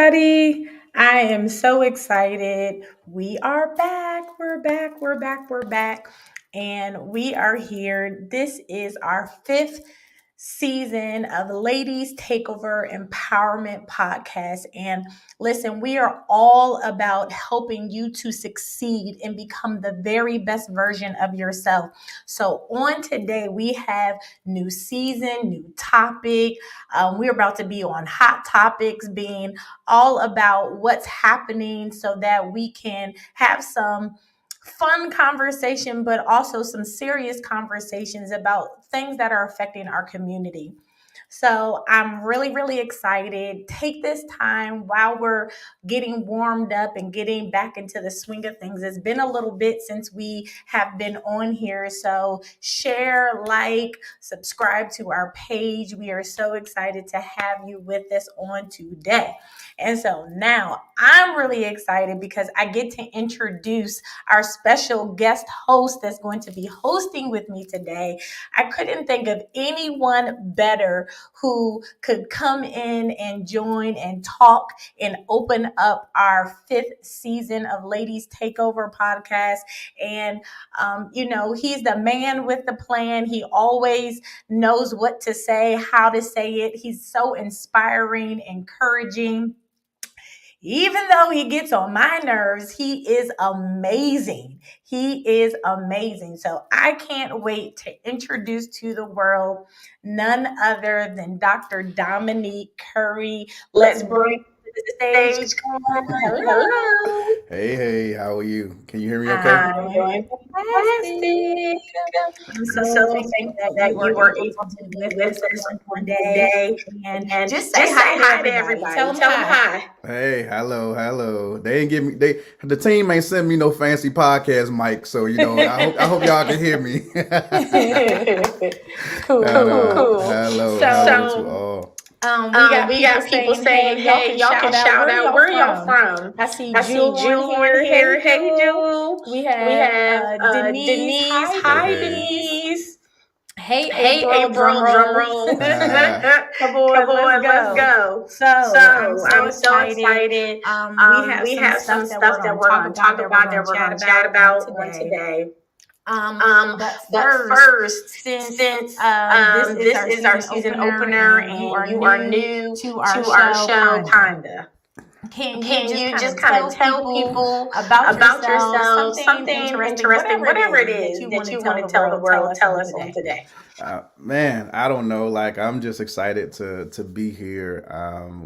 everybody. I am so excited. We are back. We're back. And we are here. This is our fifth season of Ladies Takeover Empowerment Podcast. And listen, we are all about helping you to succeed and become the very best version of yourself. So, on today, we have new season, new topic. We're about to be on hot topics, being all about what's happening so that we can have some fun conversation, but also some serious conversations about things that are affecting our community. So I'm really excited. Take this time while we're getting warmed up and getting back into the swing of things. It's been a little bit since we have been on here. So share, like, subscribe to our page. We are so excited to have you with us on today. And so now I'm really excited because I get to introduce our special guest host that's going to be hosting with me today. I couldn't think of anyone better who could come in and join and talk and open up our fifth season of Ladies Takeover podcast. And, he's the man with the plan. He always knows what to say, how to say it. He's so inspiring, encouraging. Even though he gets on my nerves, he is amazing. He is amazing. So I can't wait to introduce to the world none other than Dr. Dominique Curry. Let's bring to the stage. Hello. Hey, how are you? Can you hear me okay? I'm doing fantastic. I'm so thankful that you were able to be with us on today. And just say hi to everybody. Tell them hi. Hey, hello. They ain't give me the team ain't send me no fancy podcast mic, so I hope y'all can hear me. Cool. Hello to all. We got people saying, hey, y'all can shout out where y'all from. I see Jewel here. Hey, Jewel. We have Denise. Hi, Denise. Hey, April, drum roll. Come on, let's go. So I'm so excited. We have some stuff that we're going to talk about, that we're going to chat about today. But first, since this is our season opener and you are new to our show, kinda. Can you just kind of tell people about yourself, something interesting, whatever it is that you want to tell the world, tell us on today. Man, I don't know. Like, I'm just excited to be here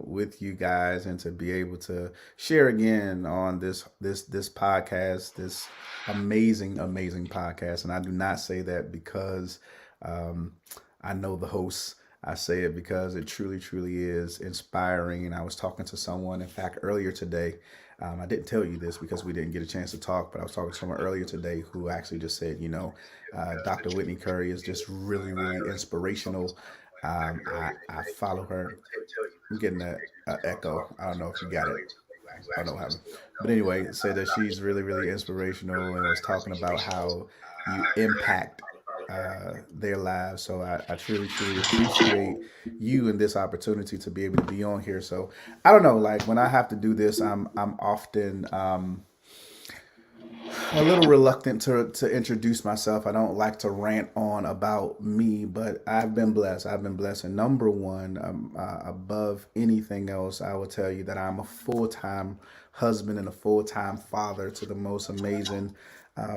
with you guys and to be able to share again on this podcast, this amazing podcast. And I do not say that because I know the hosts. I say it because it truly is inspiring. And I was talking to someone, in fact, earlier today. I didn't tell you this because we didn't get a chance to talk, but I was talking to someone earlier today who actually just said, Dr. Whitney Curry is just really inspirational. I follow her. I'm getting that echo. I don't know if you got it. I don't know what happened. But anyway, said that she's really inspirational and was talking about how you impact their lives. So I truly appreciate you and this opportunity to be able to be on here. So I don't know, like when I have to do this, I'm often a little reluctant to introduce myself. I don't like to rant on about me, but I've been blessed. And number one, above anything else, I will tell you that I'm a full-time husband and a full-time father to the most amazing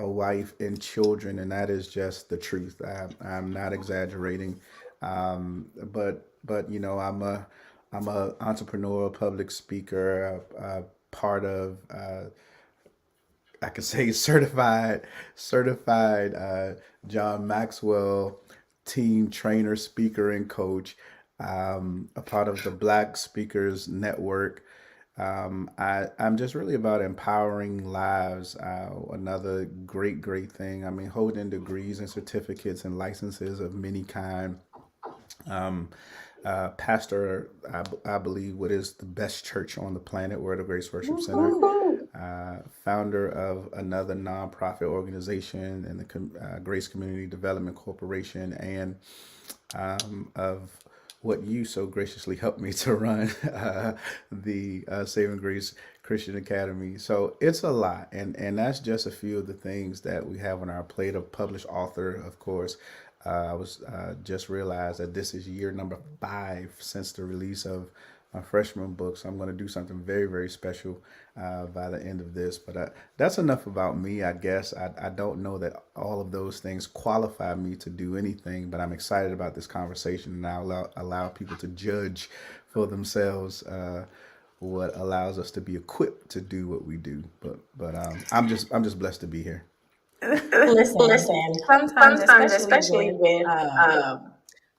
wife and children, and that is just the truth. I'm not exaggerating, but I'm a entrepreneur, public speaker, part of. I could say certified John Maxwell team trainer, speaker, and coach. A part of the Black Speakers Network. I'm just really about empowering lives. Another great thing. I mean, holding degrees and certificates and licenses of many kind. Pastor, I believe, what is the best church on the planet, Word of Grace Worship Center. Founder of another nonprofit organization in the Grace Community Development Corporation, and of what you so graciously helped me to run, the Saving Grace Christian Academy. So it's a lot, and that's just a few of the things that we have on our plate. Of published author, of course. I was just realized that this is year number 5 since the release of my freshman book. So I'm going to do something very, very special by the end of this. But that's enough about me, I guess. I don't know that all of those things qualify me to do anything, but I'm excited about this conversation, and I'll allow people to judge for themselves what allows us to be equipped to do what we do. But I'm just blessed to be here. Listen, Listen, sometimes, sometimes, especially especially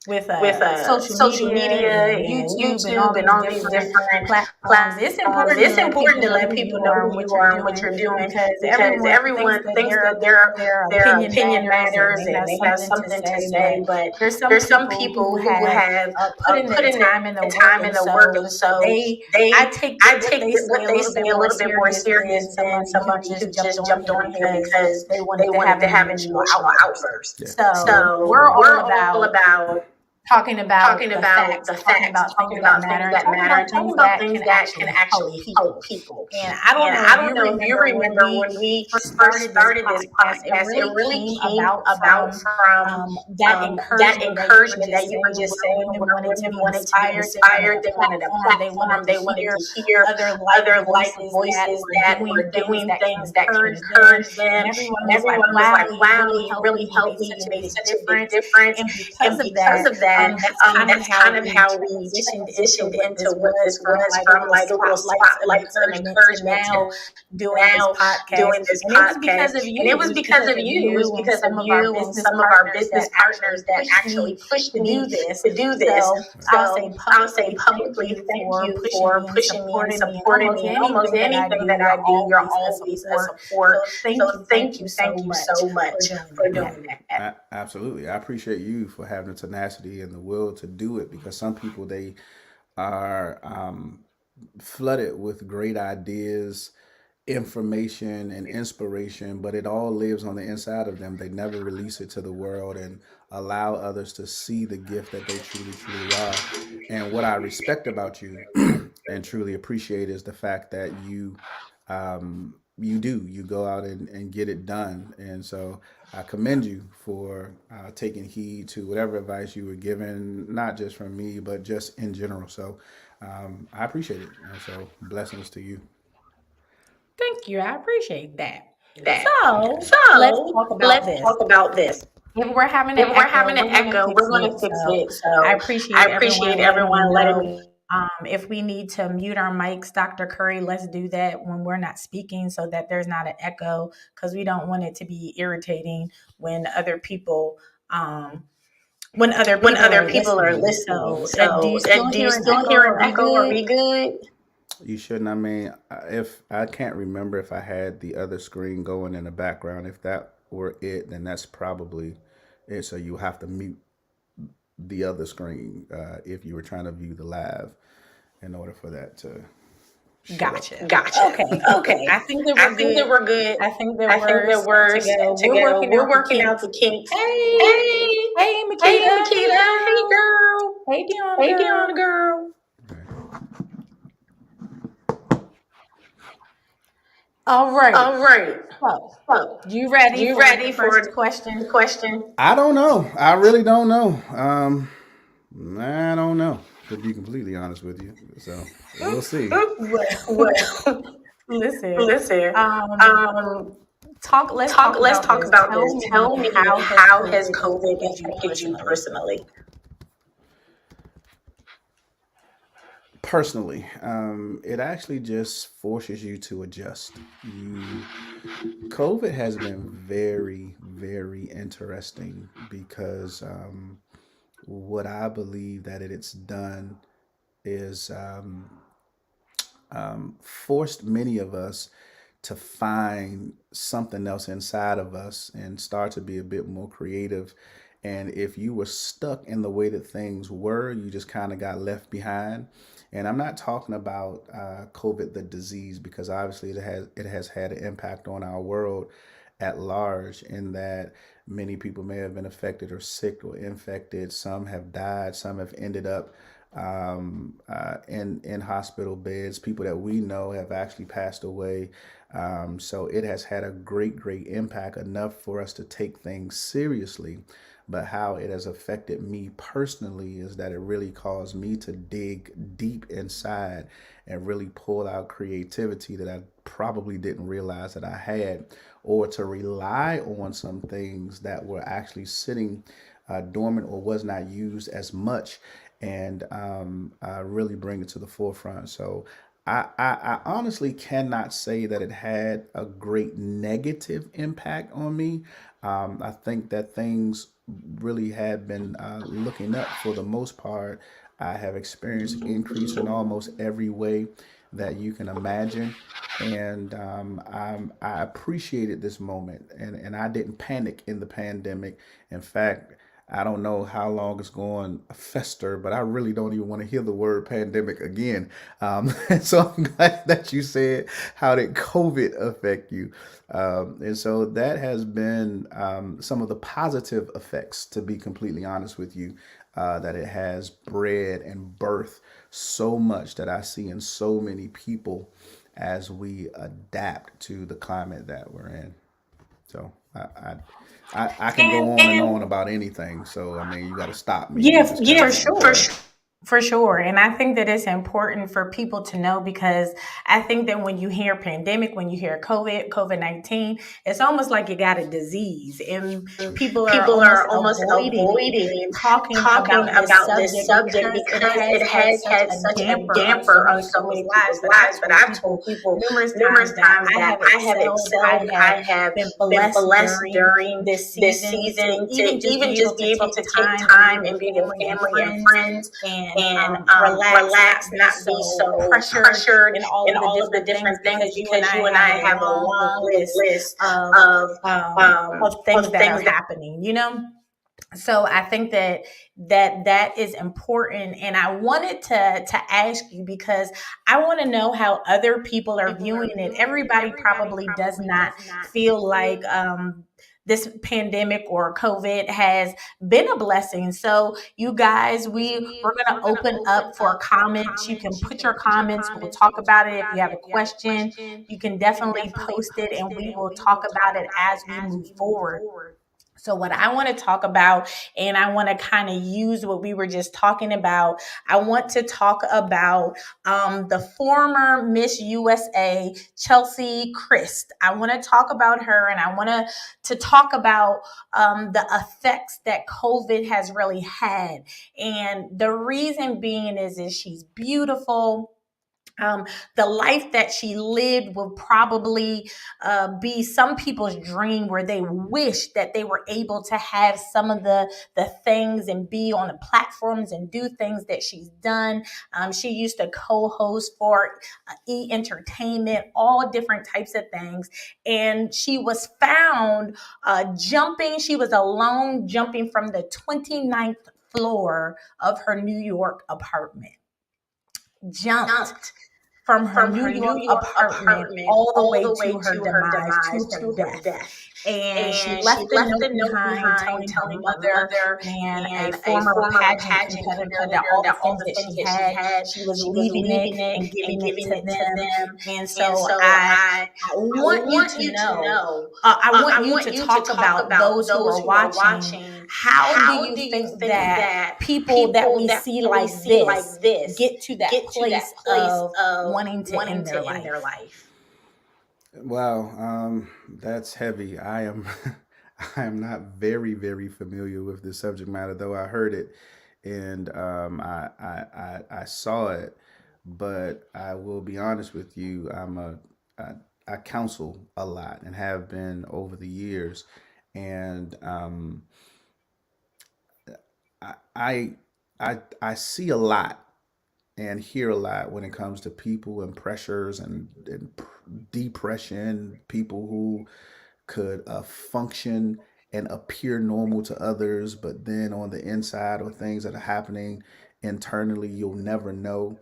with with social social media media and and YouTube and all YouTube and these all these different different platforms, it's platforms, important to it's let important people to know let who you people know are who and what you you're are and what doing, you're doing, because because everyone thinks everyone that thinks that their their opinion opinion matters and matters they and have they have something to something to say, but say. But there's some there's some people who people who have have put in put the in the time and the work, time and and the work, so and so they I they take I what take they say what a they little say bit a more little bit more serious than serious than somebody who somebody who just jumped just on jumped here on here because because they wanted they to have wanted to an have an emotional emotional outburst. outburst. Yeah. So So we're all we're all about about talking about talking the about facts, the talking facts, about things talking that about matter, things and that talking matter, about and talking things about that things can that can actually help actually help people. people. And I don't And know I if don't you know if you remember when remember we when we first first started this started this podcast, it podcast, it really really came came about about from from that that encouragement that you were encouragement just that you were saying, just where saying, women where wanted to women be wanted to be inspired, they wanted inspired, a they wanted a platform, they wanted platform, to they wanted hear to hear other like other like voices that voices were that doing were things doing that can things that can encourage them. encourage And them. everyone And was like, everyone was wow, like, you wow, really you helped really me. You made helped me. such You a made big such a big difference. difference. And because And of because that, of that, that's kind of that's how kind of we how we transitioned into transitioned what into this what was, this from was, like from little like little spotlights of spotlights of encouragement to encouragement to now doing this now podcast. doing this And it was podcast. because of And it you. It was was because because of of you. It was you and because of some of our you and business some of our partners business that partners actually that pushed actually me pushed to do me this. to do this. So I'll say So I'll say publicly, thank publicly, you thank for you pushing for me and pushing me and supporting me in supporting almost me in almost anything that I anything do. that I You're do. You're always a always a support. support. So So thank you so thank you much so for much doing for that. doing that. Absolutely. I appreciate you for having the tenacity and the will to do it, because some people, they are flooded with great ideas, information, and inspiration, but it all lives on the inside of them. They never release it to the world and allow others to see the gift that they truly, truly are. And what I respect about you and truly appreciate is the fact that you go out and get it done. And so I commend you for taking heed to whatever advice you were given, not just from me, but just in general. So I appreciate it. And so blessings to you. Thank you. I appreciate that. That. So let's So talk about let's this. talk about this. If we're having an If we're echo, having an we're going to echo, fix we're going it. to fix So it. I So I appreciate appreciate everyone letting me everyone letting know. me. If we need to mute our mics, Dr. Curry, let's do that when we're not speaking so that there's not an echo, because we don't want it to be irritating when other people um, When other are people are listening. listening. Do you So still do you hear an still echo? hear Are an we echo? Are good? we good? You shouldn't. I mean, if I can't remember if I had the other screen going in the background, if that were it, then that's probably it. So you have to mute the other screen if you were trying to view the live in order for that to show up. Gotcha. Gotcha. Okay. Okay. I think that I we're think that good. we're good. I think that I think we're that set we're to set go. to We're go. working We're out the working out kinks. the kinks. Hey, Hey, hey, hey, Makita. Hey, Makita. Hey, girl. girl. Hey, Dion, Hey, girl. Dion, girl. All right. All right. So, So, you ready you for the ready first for the question? question? I don't know. I really don't know. I don't know, to be completely honest with you. So we'll see. Well, Well, listen. listen. Um, Um, let's talk let's about talk this. about Tell this. me, Tell me, how has how has COVID COVID affected you affected you personally? personally? Personally, it actually just forces you to adjust. COVID has been very, very interesting because what I believe that it's done is forced many of us to find something else inside of us and start to be a bit more creative. And if you were stuck in the way that things were, you just kind of got left behind. And I'm not talking about COVID, the disease, because obviously it has had an impact on our world at large, in that many people may have been affected or sick or infected. Some have died. Some have ended up in hospital beds. People that we know have actually passed away. So it has had a great impact, enough for us to take things seriously. But how it has affected me personally is that it really caused me to dig deep inside and really pull out creativity that I probably didn't realize that I had, or to rely on some things that were actually sitting dormant or was not used as much, and really bring it to the forefront. So I honestly cannot say that it had a great negative impact on me. I think that things really had been looking up for the most part. I have experienced increase in almost every way that you can imagine. And I appreciated this moment, and I didn't panic in the pandemic. In fact, I don't know how long it's going to fester, but I really don't even want to hear the word pandemic again. So I'm glad that you said, how did COVID affect you? And so that has been some of the positive effects, to be completely honest with you, that it has bred and birthed so much that I see in so many people as we adapt to the climate that we're in. So I can go on and And on about anything. So I mean, you got to stop me yeah, and just kind for of let me sure. go. For sure. And I think that it's important for people to know, because I think that when you hear pandemic, when you hear COVID-19, it's almost like you got a disease, and people are People almost are almost avoiding avoiding talking talking about this about this subject, subject because it because has it had has such had a such a damper on so damper on many so people's many lives. people's But I've lives. But told I've people told people numerous numerous times that times I that have I have excelled, I excelled, I have have been been blessed blessed during during this this season to season to even just even be just able be to able take to take time and be time with and be with family and family and friends, friends and and relax, relax, not be not be so so pressured pressured in all in of the all of the different things, different things, because you and because I you and have I a have a long long list list of of of things that are things that happening, you know. So I think that that is important, and I wanted to ask you, because I want to know how other people are viewing it. Everybody probably does not feel like this pandemic or COVID has been a blessing. So you guys, we're going to open up for comments. You can put your comments, we'll talk about it. If you have a question, you can definitely post it, and we will talk about it as we move forward. So, what I want to talk about, and I want to kind of use what we were just talking about, I want to talk about the former Miss USA, Chelsea Christ. I want to talk about her, and I want to talk about the effects that COVID has really had. And the reason being is she's beautiful. The life that she lived will probably be some people's dream, where they wish that they were able to have some of the things and be on the platforms and do things that she's done. She used to co-host for E Entertainment, all different types of things, and she was found jumping. She was alone jumping from the 29th floor of her New York apartment. Jumped jumped from her from New her New York York apartment apartment all the all way the to way her to her demise, to demise, her to her death. death. And she And left she a left note a note behind behind telling her telling her mother mother and a and a former former pageant pageant competitor that competitor all the that all things the that things she that she had, had, she was she was leaving it leaving it and and giving it giving to it to them. them. And And so so I I want you want to you to know, know, I want I you want to you to talk talk about about those who those are who are watching. watching. How do How you do you think think that that people that people we that see we like see this like this get to that get to place that place of of wanting to wanting end their to end their life? life? Wow, that's heavy. I am I am not very familiar with this subject matter, though I heard it, and I saw it. But I will be honest with you, I, I counsel a lot and have been over the years, and I I I see a lot and hear a lot when it comes to people and pressures and depression, people who could function and appear normal to others, but then on the inside or things that are happening internally, you'll never know.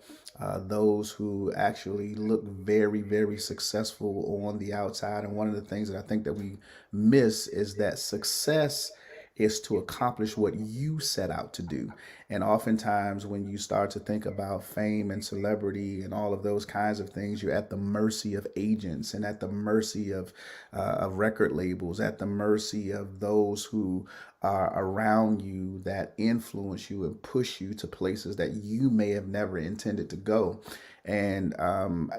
Those who actually look very, very successful on the outside. And one of the things that I think that we miss is that success is to accomplish what you set out to do. And oftentimes, when you start to think about fame and celebrity and all of those kinds of things, you're at the mercy of agents and at the mercy of record labels, at the mercy of those who are around you that influence you and push you to places that you may have never intended to go. And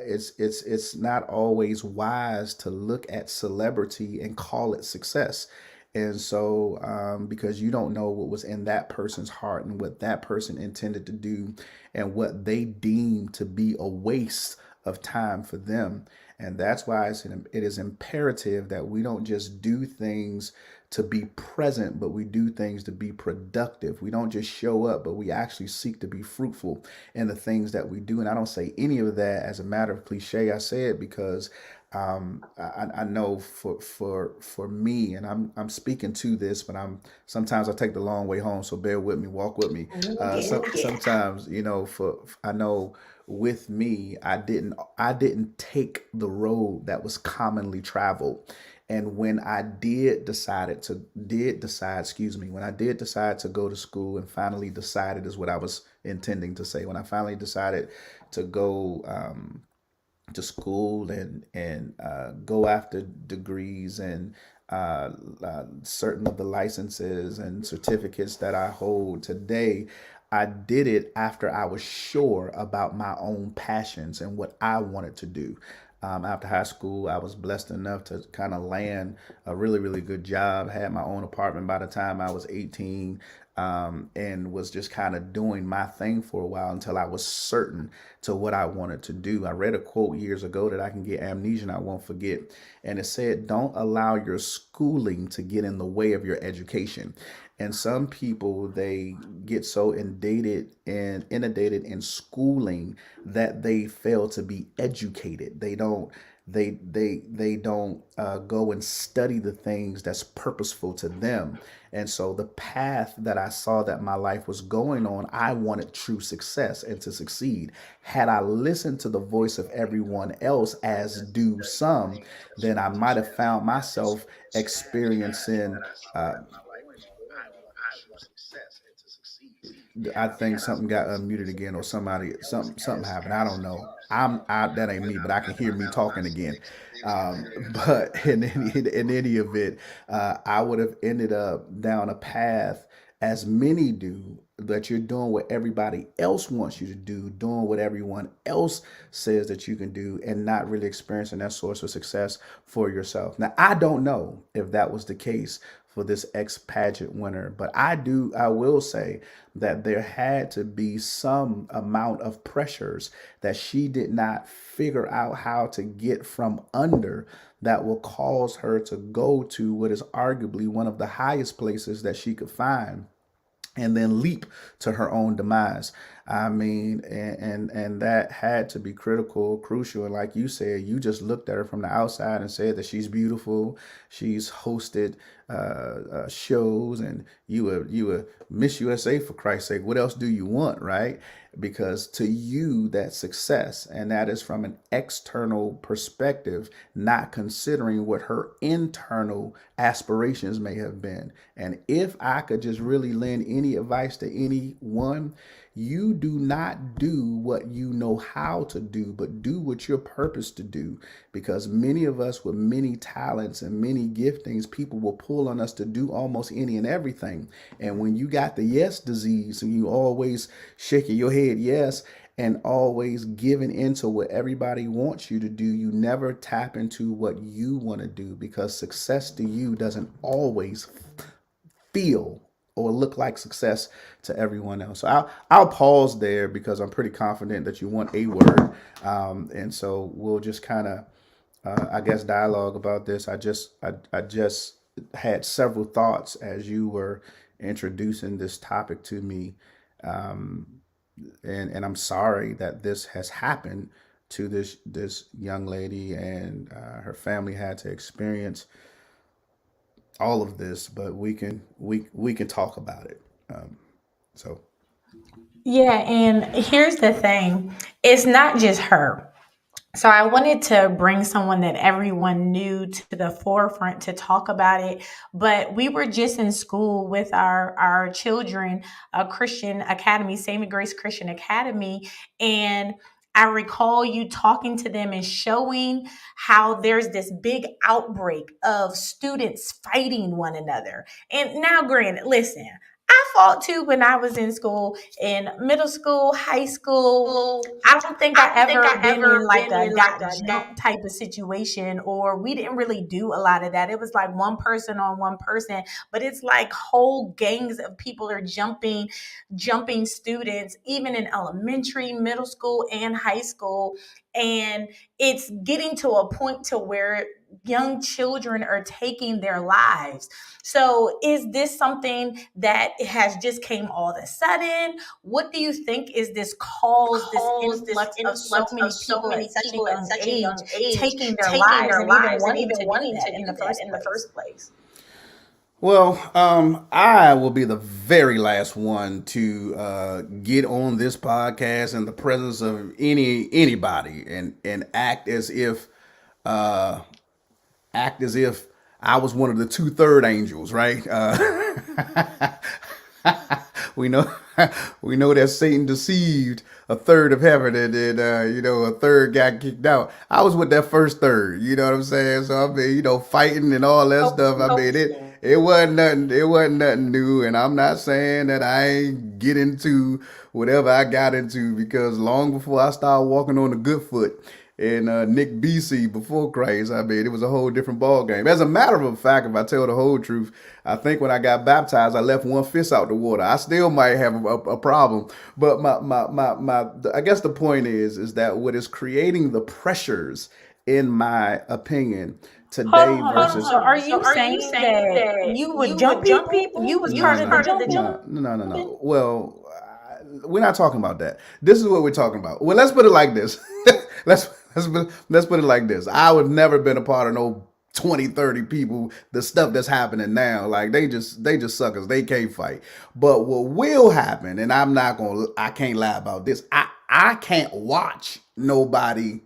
it's not always wise to look at celebrity and call it success. And so, because you don't know what was in that person's heart and what that person intended to do and what they deem to be a waste of time for them. And that's why it is imperative that we don't just do things to be present, but we do things to be productive. We don't just show up, but we actually seek to be fruitful in the things that we do. And I don't say any of that as a matter of cliche. I say it because I know for me, and I'm speaking to this, but sometimes I take the long way home, so bear with me, walk with me. Sometimes, for I know with me, I didn't take the road that was commonly traveled. And when I when I did decide to go to school and finally decided is what I was intending to say. When I finally decided to go to school and go after degrees and certain of the licenses and certificates that I hold today, I did it after I was sure about my own passions and what I wanted to do. After high school, I was blessed enough to kind of land a really, really good job. Had my own apartment by the time I was 18, and was just kind of doing my thing for a while until I was certain to what I wanted to do. I read a quote years ago that I can get amnesia and I won't forget. And it said, "Don't allow your schooling to get in the way of your education." And some people, they get so inundated in schooling that they fail to be educated. They don't go and study the things that's purposeful to them. And so the path that I saw that my life was going on, I wanted true success and to succeed. Had I listened to the voice of everyone else, as do some, then I might have found myself experiencing I think something got unmuted again, or something happened. I don't know. That ain't me, but I can hear me talking again. But in any event, I would have ended up down a path, as many do, that you're doing what everybody else wants you to do, doing what everyone else says that you can do, and not really experiencing that source of success for yourself. Now, I don't know if that was the case for this ex pageant winner, but I will say that there had to be some amount of pressures that she did not figure out how to get from under, that will cause her to go to what is arguably one of the highest places that she could find, and then leap to her own demise. I mean, and that had to be crucial. And like you said, you just looked at her from the outside and said that she's beautiful. She's hosted shows, and you were Miss USA, for Christ's sake. What else do you want, right? Because to you, that's success, and that is from an external perspective, not considering what her internal aspirations may have been. And if I could just really lend any advice to anyone, you do not do what you know how to do, but do what you're purposed to do. Because many of us with many talents and many giftings, people will pull on us to do almost any and everything. And when you got the yes disease and you always shaking your head yes, and always giving into what everybody wants you to do, you never tap into what you want to do, because success to you doesn't always feel or look like success to everyone else. So I'll pause there because I'm pretty confident that you want a word, and so we'll just kind of I guess dialogue about this. I just had several thoughts as you were introducing this topic to me, um, and I'm sorry that this has happened to this young lady, and her family had to experience all of this, but we can talk about it. So Yeah, and here's the thing. It's not just her. So I wanted to bring someone that everyone knew to the forefront to talk about it. But we were just in school with our children, a Christian Academy, Saving Grace Christian Academy, and I recall you talking to them and showing how there's this big outbreak of students fighting one another. And now, granted, listen, I fought too when I was in school, in middle school, high school. I don't think I ever been in like a got jumped type of situation, or we didn't really do a lot of that. It was like one person on one person, but it's like whole gangs of people are jumping students, even in elementary, middle school, and high school. And it's getting to a point to where young children are taking their lives. So is this something that has just came all of a sudden? What do you think is this influx of so many people at such a young age taking their lives and even wanting to do that in the first place? Well, I will be the very last one to get on this podcast in the presence of anybody and uh, act as if I was one of the two-third angels, right? We know we know that Satan deceived a third of heaven, and then a third got kicked out. I was with that first third, you know what I'm saying? So I mean, fighting and all that stuff. I mean, it wasn't nothing. It wasn't nothing new, and I'm not saying that I ain't get into whatever I got into, because long before I started walking on the good foot and Nick BC before Christ, I mean, it was a whole different ball game. As a matter of fact, if I tell the whole truth, I think when I got baptized, I left one fist out the water. I still might have a problem, but I guess the point is that what is creating the pressures, in my opinion, today versus So are you saying that you would jump people? You was part of the jumping? no. Well, we're not talking about that. This is what we're talking about. Well, let's put it like this. Let's put it like this. I would never been a part of no 20, 30 people. The stuff that's happening now, like they just suckers. They can't fight. But what will happen, and I can't lie about this. I can't watch nobody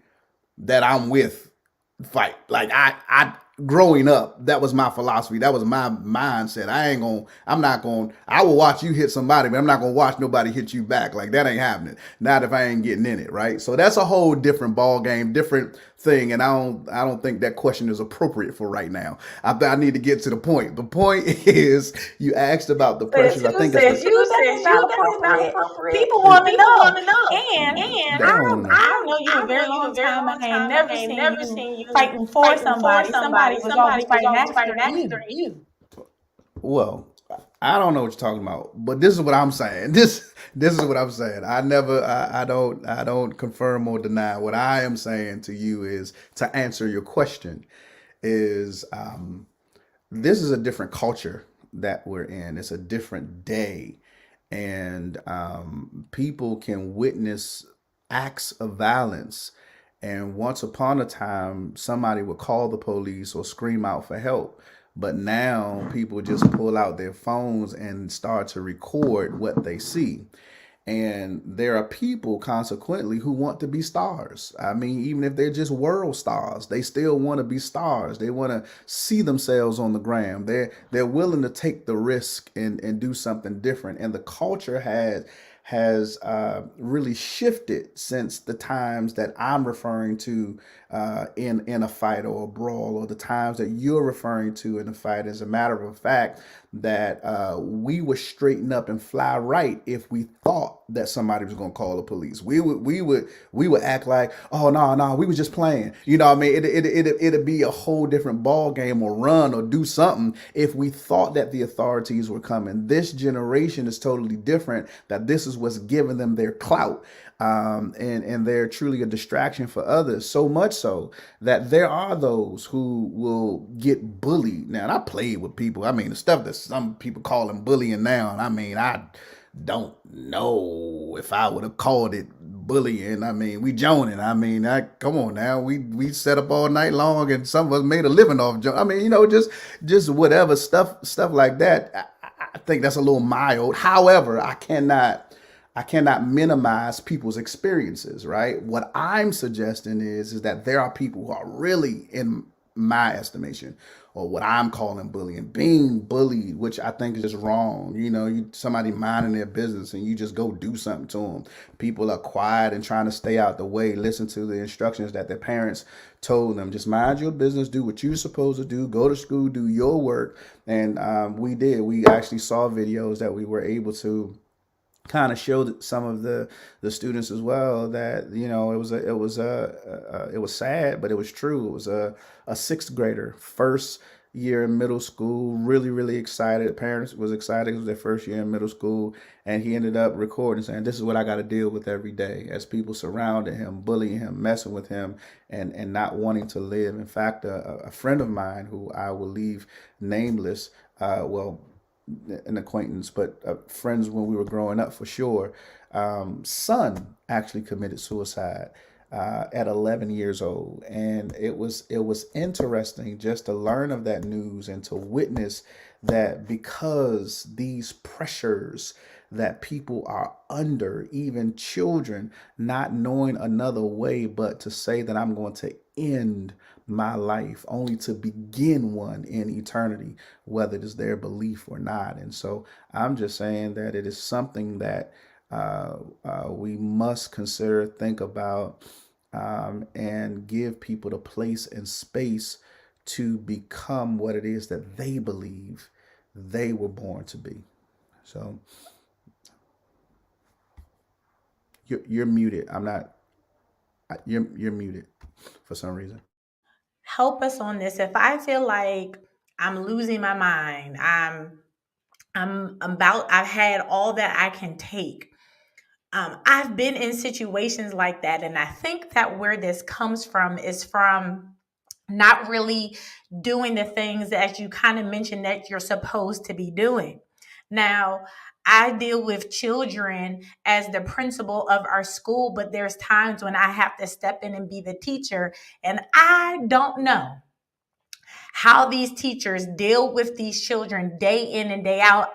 that I'm with fight. Like I growing up, that was my philosophy. That was my mindset. I will watch you hit somebody, but I'm not gonna watch nobody hit you back. Like that ain't happening. Not if I ain't getting in it, right? So that's a whole different ball game, different thing. And I don't think that question is appropriate for right now. I need to get to the point. The point is, you asked about the pressures. I think that's the, You said it's not appropriate. People want to know. And I know you a very long time. I ain't never seen you fighting for somebody. Somebody was always fighting after you. Well, I don't know what you're talking about, but this is what I'm saying. This is what I'm saying. I don't confirm or deny. What I am saying to you is, to answer your question, is this is a different culture that we're in. It's a different day, and people can witness acts of violence. And once upon a time, somebody would call the police or scream out for help. But now people just pull out their phones and start to record what they see. And there are people, consequently, who want to be stars. I mean, even if they're just world stars, they still want to be stars. They want to see themselves on the gram. They're willing to take the risk and do something different. And the culture has really shifted since the times that I'm referring to in a fight or a brawl, or the times that you're referring to in a fight. As a matter of fact, that we would straighten up and fly right if we thought that somebody was going to call the police. We would act like, oh no, we were just playing. You know what I mean? It'd be a whole different ball game, or run or do something, if we thought that the authorities were coming. This generation is totally different. That this is what's giving them their clout. And they're truly a distraction for others, so much so that there are those who will get bullied. Now, and I played with people. I mean, the stuff that some people call them bullying now, and I mean, I don't know if I would have called it bullying. I mean, we joning. I mean, come on now. We set up all night long, and some of us made a living off. I mean, just whatever stuff like that. I think that's a little mild. However, I cannot I cannot minimize people's experiences, right? What I'm suggesting is that there are people who are really, in my estimation, or what I'm calling bullying, being bullied, which I think is just wrong. Somebody minding their business and you just go do something to them. People are quiet and trying to stay out the way, listen to the instructions that their parents told them. Just mind your business, do what you're supposed to do, go to school, do your work. And we did. We actually saw videos that we were able to kind of showed some of the students as well that it was sad, but it was true. It was a sixth grader, first year in middle school, really excited. Parents was excited. It was their first year in middle school, and he ended up recording saying, "This is what I got to deal with every day," as people surrounded him, bullying him, messing with him, and not wanting to live. In fact, a friend of mine who I will leave nameless, an acquaintance, but friends when we were growing up for sure. Son actually committed suicide at 11 years old, and it was interesting just to learn of that news and to witness that because these pressures that people are under, even children, not knowing another way but to say that I'm going to end my life only to begin one in eternity, whether it is their belief or not. And so I'm just saying that it is something that we must consider, think about, and give people the place and space to become what it is that they believe they were born to be. So you're muted. I'm not. You're muted for some reason. Help us on this. If I feel like I'm losing my mind, I've had all that I can take. I've been in situations like that, and I think that where this comes from is from not really doing the things that you kind of mentioned that you're supposed to be doing. Now, I deal with children as the principal of our school, but there's times when I have to step in and be the teacher, and I don't know how these teachers deal with these children day in and day out.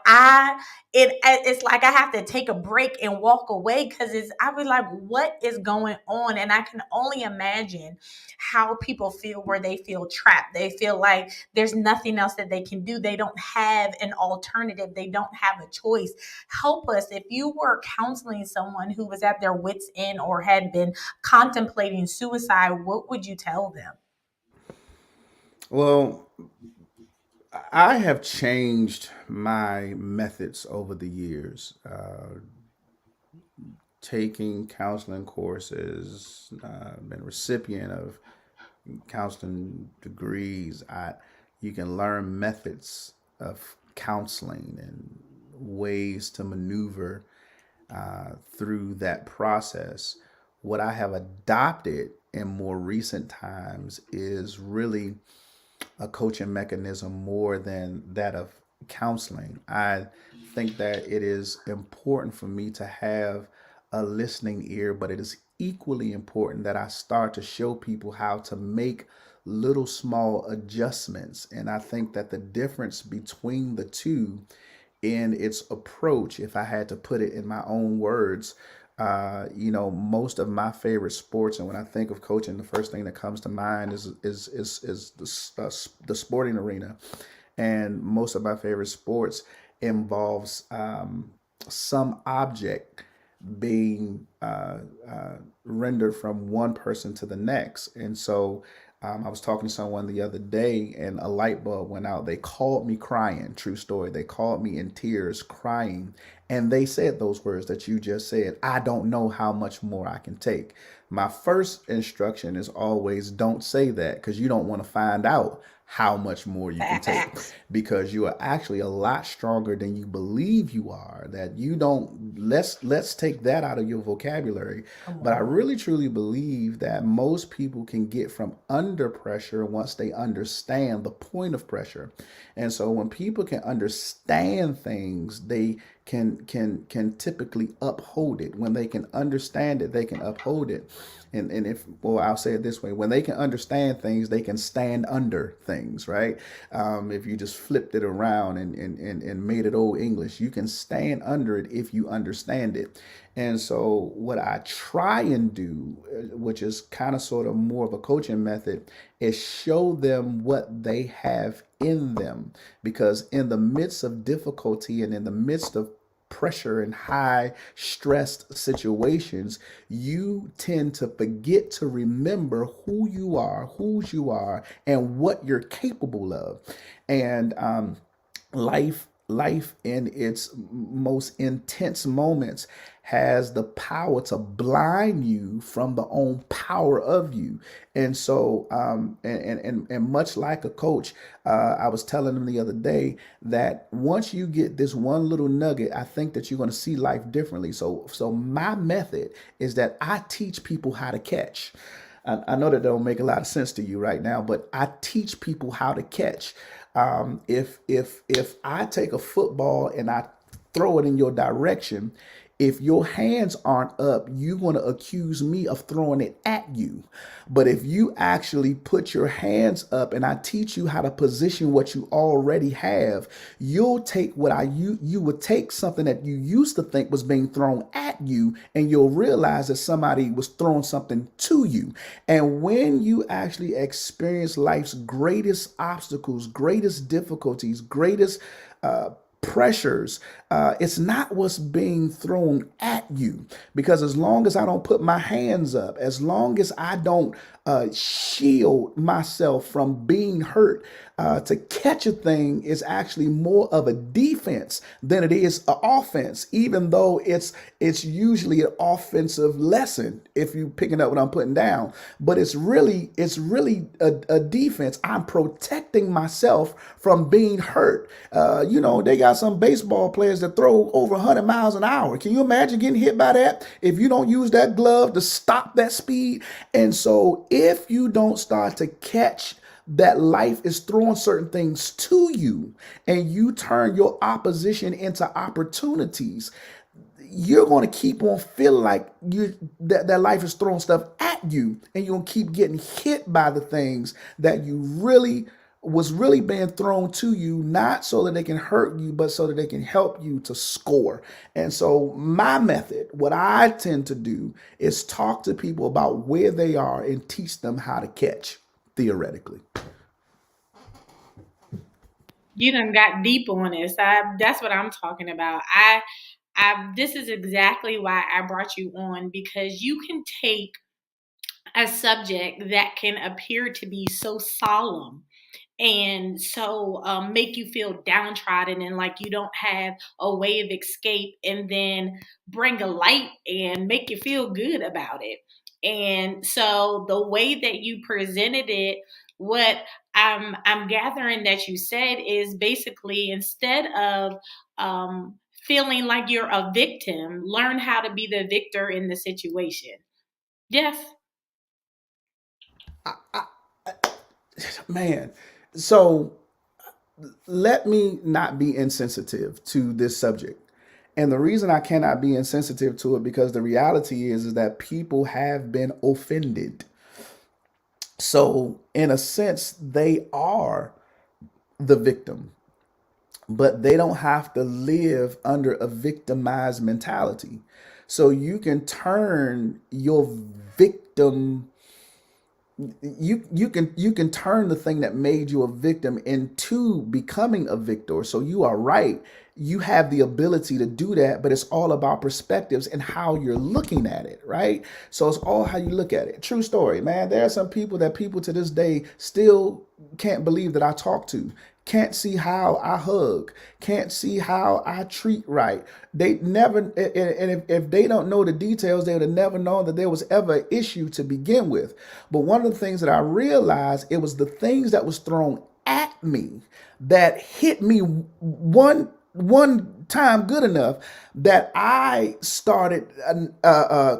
It's like I have to take a break and walk away because I was like, what is going on? And I can only imagine how people feel where they feel trapped. They feel like there's nothing else that they can do. They don't have an alternative. They don't have a choice. Help us. If you were counseling someone who was at their wits' end or had been contemplating suicide, what would you tell them? Well, I have changed my methods over the years. Taking counseling courses, been a recipient of counseling degrees. You can learn methods of counseling and ways to maneuver through that process. What I have adopted in more recent times is really a coaching mechanism more than that of counseling. I think that it is important for me to have a listening ear, but it is equally important that I start to show people how to make little small adjustments. And I think that the difference between the two in its approach, if I had to put it in my own words, most of my favorite sports, and when I think of coaching, the first thing that comes to mind is the sporting arena, and most of my favorite sports involves some object being rendered from one person to the next. And so I was talking to someone the other day and a light bulb went out. They called me crying. True story. They called me in tears crying. And they said those words that you just said. I don't know how much more I can take. My first instruction is always don't say that because you don't want to find out how much more you can take because you are actually a lot stronger than you believe you are. That you don't, let's take that out of your vocabulary. But I really truly believe that most people can get from under pressure once they understand the point of pressure. And so when people can understand things, they can typically uphold it. When they can understand it, they can uphold it. And if, well, I'll say it this way: when they can understand things, they can stand under things, right? If you just flipped it around and made it old English, you can stand under it if you understand it. And so, what I try and do, which is kind of sort of more of a coaching method, is show them what they have in them. Because in the midst of difficulty and in the midst of pressure and high stressed situations, you tend to forget to remember who you are, whose you are, and what you're capable of. And life in its most intense moments has the power to blind you from the own power of you. And so and much like a coach, I was telling them the other day that once you get this one little nugget, I think that you're going to see life differently. So my method is that I teach people how to catch. I know that don't make a lot of sense to you right now, but I teach people how to catch. If I take a football and I throw it in your direction, if your hands aren't up, you're going to accuse me of throwing it at you. But if you actually put your hands up and I teach you how to position what you already have, you'll take you would take something that you used to think was being thrown at you, and you'll realize that somebody was throwing something to you. And when you actually experience life's greatest obstacles, greatest difficulties, greatest pressures, it's not what's being thrown at you. Because as long as I don't put my hands up, as long as I don't shield myself from being hurt, to catch a thing is actually more of a defense than it is an offense, even though it's usually an offensive lesson if you picking up what I'm putting down. But it's really a defense. I'm protecting myself from being hurt. They got some baseball players that throw over 100 miles an hour. Can you imagine getting hit by that if you don't use that glove to stop that speed? And so if you don't start to catch that life is throwing certain things to you and you turn your opposition into opportunities, you're going to keep on feeling like that life is throwing stuff at you, and you're going to keep getting hit by the things that you was really being thrown to you, not so that they can hurt you, but so that they can help you to score. And so my method, what I tend to do, is talk to people about where they are and teach them how to catch, theoretically. You done got deep on this. That's what I'm talking about. This is exactly why I brought you on, because you can take a subject that can appear to be so solemn and so make you feel downtrodden and like you don't have a way of escape, and then bring a light and make you feel good about it. And so the way that you presented it, what I'm gathering that you said is basically, instead of feeling like you're a victim, learn how to be the victor in the situation. Yes. Man, so let me not be insensitive to this subject. And the reason I cannot be insensitive to it, because the reality is that people have been offended. So in a sense, they are the victim, but they don't have to live under a victimized mentality. So you can turn your victim, you can turn the thing that made you a victim into becoming a victor. So you are right. You have the ability to do that, but it's all about perspectives and how you're looking at it, right? So it's all how you look at it. True story, man. There are some people to this day still can't believe that I talk to. Can't see how I hug, can't see how I treat right. They never, and if they don't know the details, they would have never known that there was ever an issue to begin with. But one of the things that I realized, it was the things that was thrown at me that hit me one time good enough that I started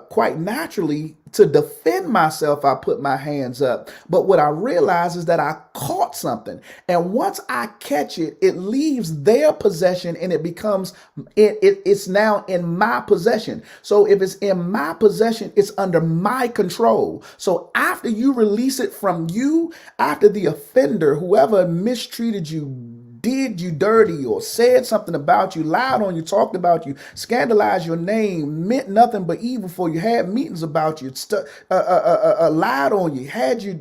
quite naturally to defend myself, I put my hands up. But what I realize is that I caught something. And once I catch it, it leaves their possession and it becomes, it's now in my possession. So if it's in my possession, it's under my control. So after you release it from you, after the offender, whoever mistreated you, did you dirty or said something about you, lied on you, talked about you, scandalized your name, meant nothing but evil for you, had meetings about you, lied on you, had you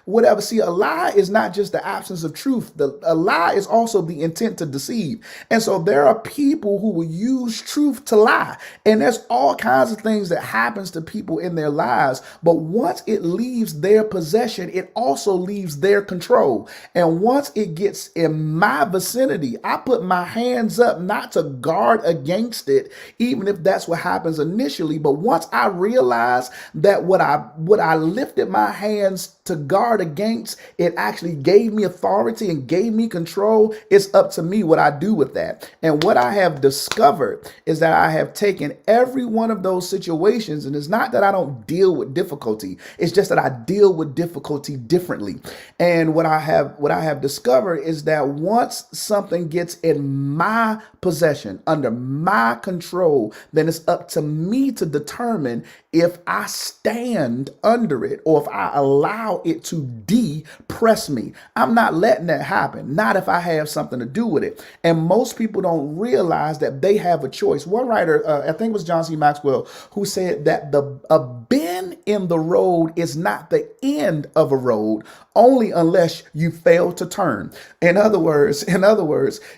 whatever. See, a lie is not just the absence of truth. A lie is also the intent to deceive. And so there are people who will use truth to lie. And there's all kinds of things that happens to people in their lives. But once it leaves their possession, it also leaves their control. And once it gets in my vicinity, I put my hands up not to guard against it, even if that's what happens initially. But once I realize that what I lifted my hands to guard against, it actually gave me authority and gave me control. It's up to me what I do with that. And what I have discovered is that I have taken every one of those situations, and it's not that I don't deal with difficulty, it's just that I deal with difficulty differently. And what I have discovered is that once something gets in my possession, under my control, then it's up to me to determine if I stand under it or if I allow it to depress me. I'm not letting that happen, not if I have something to do with it. And most people don't realize that they have a choice. One writer, I think it was John C. Maxwell, who said that a bend in the road is not the end of a road, only unless you fail to turn. In other words,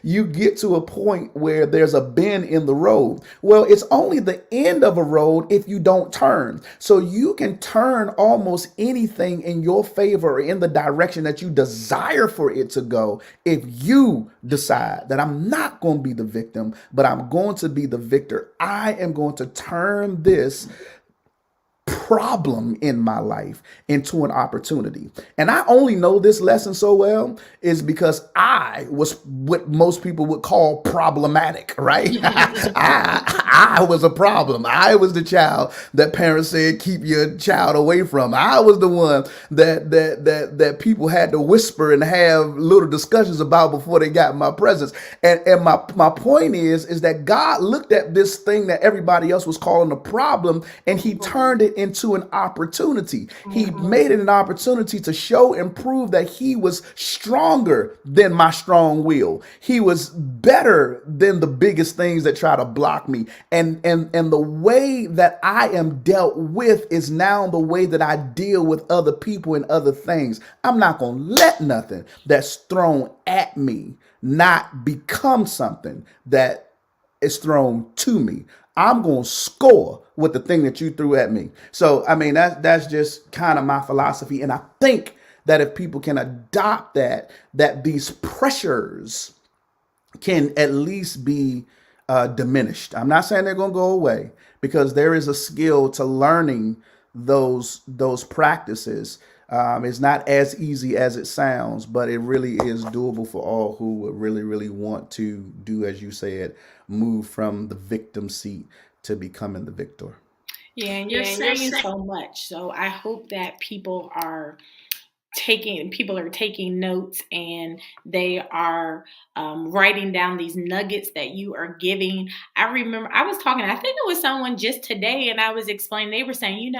you get to a point where there's a bend in the road. Well, it's only the end of a road if you don't turn. So you can turn almost anything in your favor or in the direction that you desire for it to go if you decide that I'm not going to be the victim, but I'm going to be the victor. I am going to turn this problem in my life into an opportunity. And I only know this lesson so well is because I was what most people would call problematic, right? I was a problem. I was the child that parents said keep your child away from. I was the one that people had to whisper and have little discussions about before they got in my presence. And my point is that God looked at this thing that everybody else was calling a problem, and he turned it into an opportunity. He made it an opportunity to show and prove that he was stronger than my strong will. He was better than the biggest things that try to block me. And the way that I am dealt with is now the way that I deal with other people and other things. I'm not going to let nothing that's thrown at me not become something that is thrown to me. I'm going to score with the thing that you threw at me. So, I mean, that's just kind of my philosophy. And I think that if people can adopt that these pressures can at least be diminished. I'm not saying they're going to go away, because there is a skill to learning those practices. It's not as easy as it sounds, but it really is doable for all who would really, really want to do, as you said, move from the victim seat to becoming the victor. Yeah, and you're saying so much. So I hope that people are taking notes, and they are writing down these nuggets that you are giving. I remember I was talking, I think it was someone just today, and I was explaining, they were saying,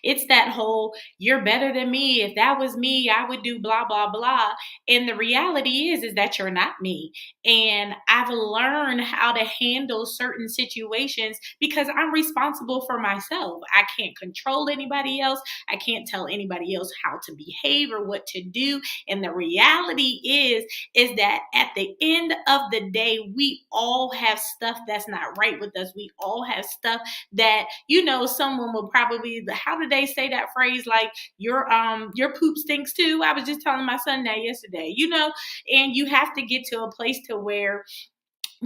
it's that whole, you're better than me. If that was me, I would do blah, blah, blah. And the reality is that you're not me. And I've learned how to handle certain situations because I'm responsible for myself. I can't control anybody else. I can't tell anybody else how to behave or what to do. And the reality is that at the end of the day, we all have stuff that's not right with us. We all have stuff that, someone will probably, how do they say that phrase? Like your poop stinks too. I was just telling my son that yesterday, and you have to get to a place to where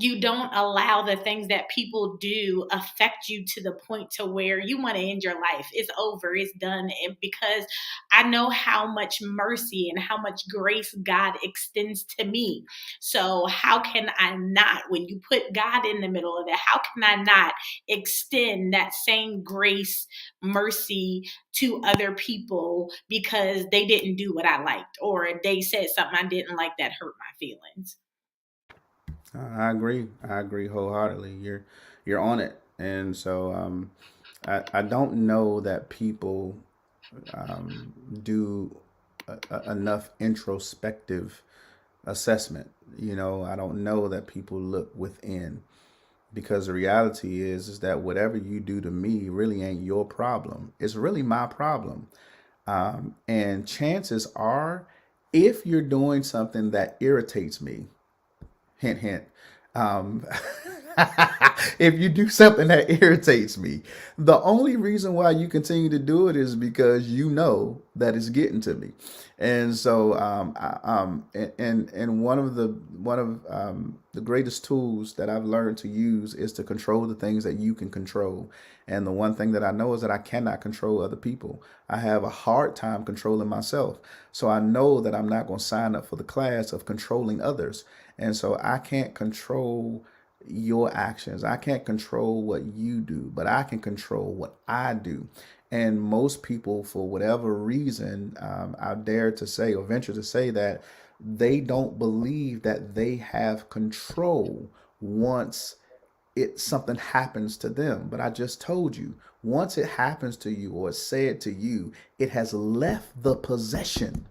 you don't allow the things that people do affect you to the point to where you want to end your life. It's over, it's done. And because I know how much mercy and how much grace God extends to me. So how can I not, when you put God in the middle of it, how can I not extend that same grace, mercy to other people because they didn't do what I liked or they said something I didn't like that hurt my feelings? I agree. I agree wholeheartedly. You're on it, and so I don't know that people do enough introspective assessment. You know, I don't know that people look within, because the reality is that whatever you do to me really ain't your problem. It's really my problem. And chances are, if you're doing something that irritates me, hint, hint. Um, if you do something that irritates me, the only reason why you continue to do it is because you know that it's getting to me. And so, and one of the greatest tools that I've learned to use is to control the things that you can control. And the one thing that I know is that I cannot control other people. I have a hard time controlling myself. So I know that I'm not going to sign up for the class of controlling others. And so I can't control your actions. I can't control what you do, but I can control what I do. And most people, for whatever reason, I dare to say or venture to say that they don't believe that they have control once it something happens to them. But I just told you, once it happens to you or is said to you, it has left the possession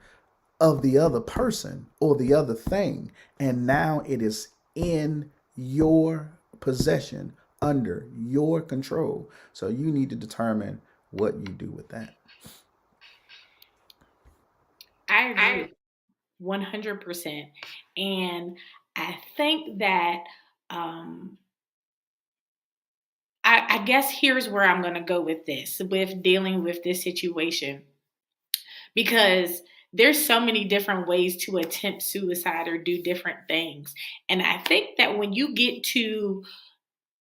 of the other person or the other thing, and now it is in your possession, under your control. So you need to determine what you do with that. I agree 100%. And I think that um, I guess here's where I'm going to go with this, with dealing with this situation, because there's so many different ways to attempt suicide or do different things. And I think that when you get to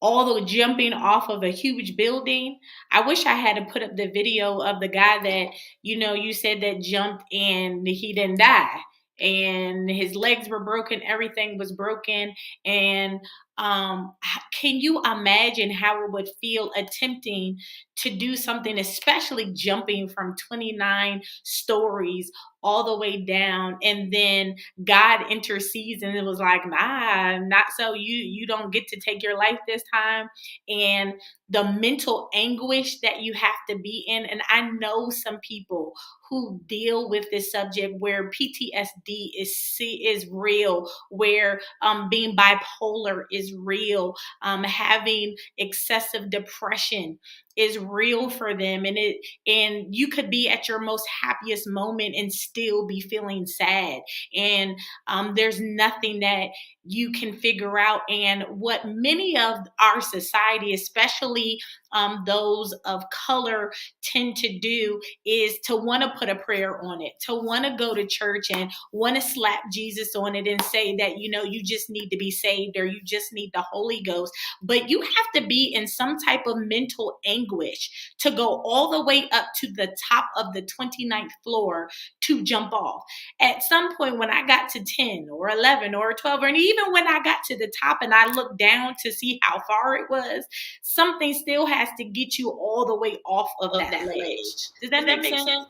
all the jumping off of a huge building. I wish I had to put up the video of the guy that, you said that jumped and he didn't die. And his legs were broken, everything was broken. And can you imagine how it would feel attempting to do something, especially jumping from 29 stories all the way down, and then God intercedes and it was like, nah, not so. You don't get to take your life this time. And the mental anguish that you have to be in. And I know some people who deal with this subject where PTSD is real, where being bipolar is real, having excessive depression is real for them, and you could be at your most happiest moment and still be feeling sad, and there's nothing that you can figure out. And what many of our society, especially those of color, tend to do is to want to put a prayer on it, to want to go to church and want to slap Jesus on it and say that, you just need to be saved or you just need the Holy Ghost. But you have to be in some type of mental anguish to go all the way up to the top of the 29th floor to jump off. At some point, when I got to 10 or 11 or 12, and even when I got to the top and I looked down to see how far it was, something still has to get you all the way off of that ledge. Does that make sense?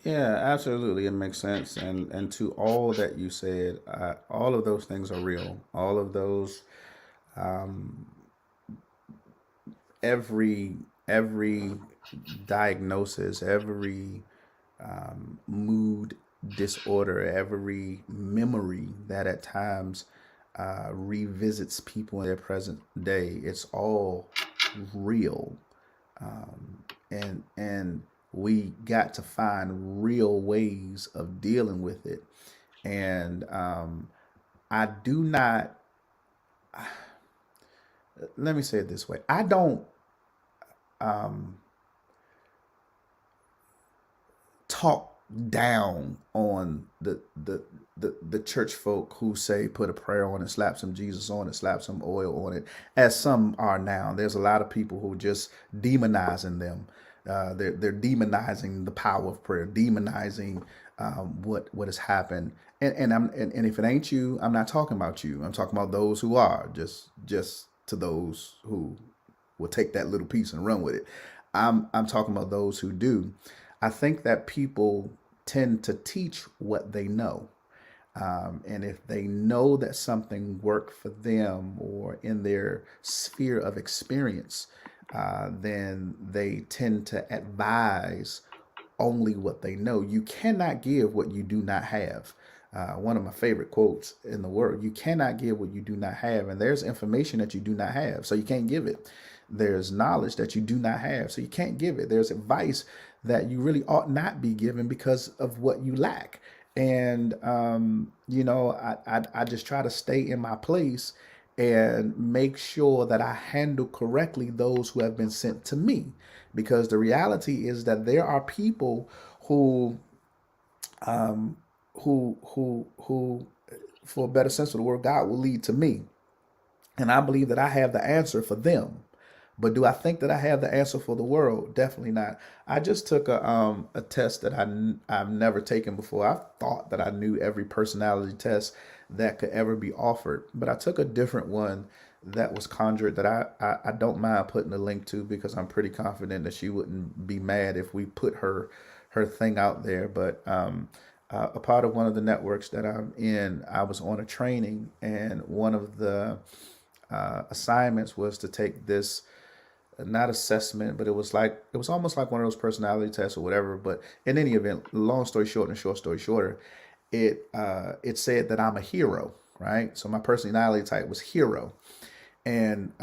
Yeah, absolutely, it makes sense. And to all that you said, all of those things are real. All of those, um, every diagnosis, every mood disorder, every memory that at times revisits people in their present day, it's all real. And we got to find real ways of dealing with it. And I do not, let me say it this way, I don't um, talk down on the church folk who say put a prayer on it, slap some Jesus on it, slap some oil on it, as some are now. There's a lot of people who just demonizing them. They're demonizing the power of prayer, demonizing what has happened. And if it ain't you, I'm not talking about you. I'm talking about those who are, just to those who will take that little piece and run with it. I'm talking about those who do. I think that people tend to teach what they know. And if they know that something worked for them or in their sphere of experience, then they tend to advise only what they know. You cannot give what you do not have. One of my favorite quotes in the world: you cannot give what you do not have. And there's information that you do not have, so you can't give it. There's knowledge that you do not have, so you can't give it. There's advice that you really ought not be given because of what you lack. And I just try to stay in my place and make sure that I handle correctly those who have been sent to me, because the reality is that there are people who who, for a better sense of the word, God will lead to me, and I believe that I have the answer for them. But do I think that I have the answer for the world? Definitely not. I just took a test that I've never taken before. I thought that I knew every personality test that could ever be offered, but I took a different one that was conjured that I don't mind putting a link to, because I'm pretty confident that she wouldn't be mad if we put her thing out there. But a part of one of the networks that I'm in, I was on a training, and one of the assignments was to take this, not assessment, but it was almost like one of those personality tests or whatever. But in any event, long story short and short story shorter, it said that I'm a hero, right? So my personality type was hero. And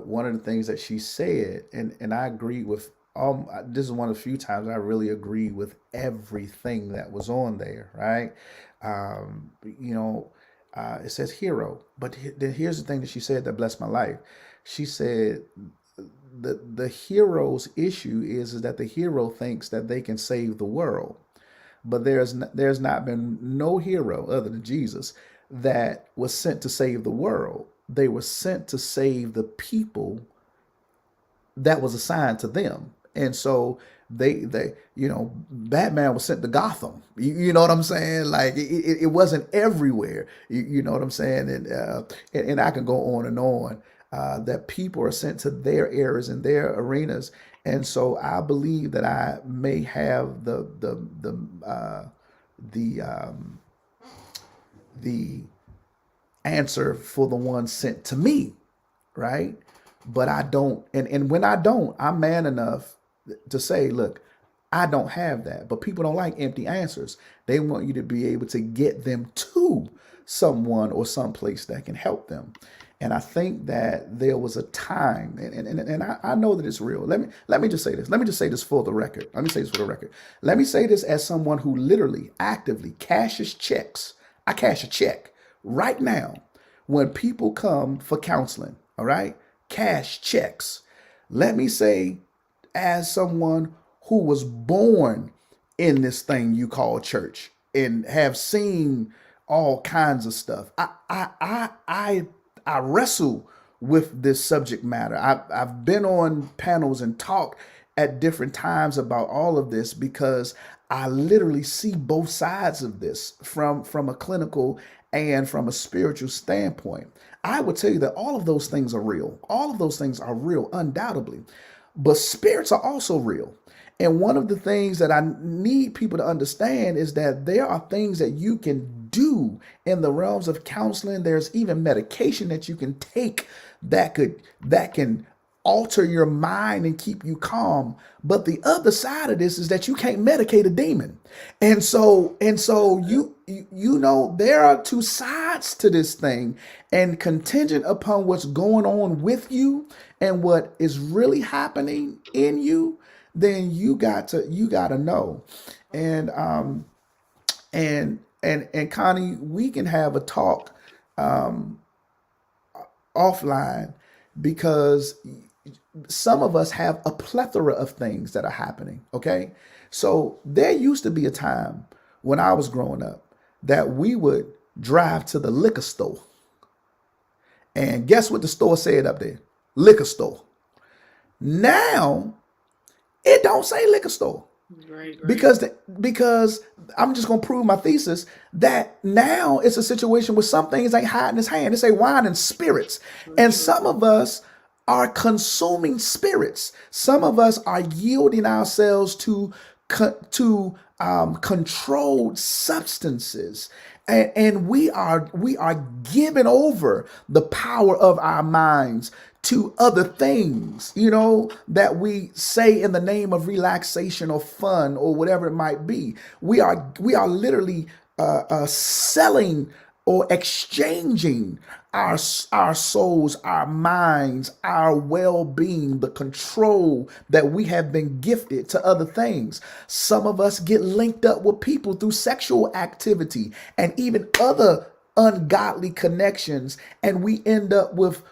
one of the things that she said, and I agree with, this is one of the few times I really agree with everything that was on there, right? It says hero, but here's the thing that she said that blessed my life. She said the hero's issue is that the hero thinks that they can save the world, but there's not been no hero other than Jesus that was sent to save the world. They were sent to save the people that was assigned to them. And so they Batman was sent to Gotham. You know what I'm saying? Like it wasn't everywhere. You know what I'm saying? And I can go on and on. That people are sent to their areas and their arenas. And so I believe that I may have the answer for the one sent to me, right? But I don't, and when I don't, I'm man enough to say, look, I don't have that. But people don't like empty answers. They want you to be able to get them to someone or someplace that can help them. And I think that there was a time, and I know that it's real. Let me just say this. Let me just say this for the record. Let me say this for the record. Let me say this as someone who literally, actively cashes checks. I cash a check right now when people come for counseling. All right, cash checks. Let me say, as someone who was born in this thing you call church and have seen all kinds of stuff, I wrestle with this subject matter. I've been on panels and talked at different times about all of this, because I literally see both sides of this from a clinical and from a spiritual standpoint. I would tell you that all of those things are real. All of those things are real, undoubtedly. But spirits are also real. And one of the things that I need people to understand is that there are things that you can do in the realms of counseling. There's even medication that you can take that can alter your mind and keep you calm. But the other side of this is that you can't medicate a demon. And so there are two sides to this thing, and contingent upon what's going on with you and what is really happening in you, then you got to know. And Connie, we can have a talk offline, because some of us have a plethora of things that are happening. Okay. So there used to be a time when I was growing up that we would drive to the liquor store. And guess what the store said up there? Liquor store. Now it don't say liquor store. Right. Because I'm just gonna prove my thesis that now it's a situation where some things ain't hiding his hand. They say wine and spirits, and some of us are consuming spirits. Some of us are yielding ourselves to controlled substances, and we are giving over the power of our minds to other things, that we say in the name of relaxation or fun or whatever it might be. We are literally selling or exchanging our souls, our minds, our well-being, the control that we have been gifted to other things. Some of us get linked up with people through sexual activity and even other ungodly connections, and we end up with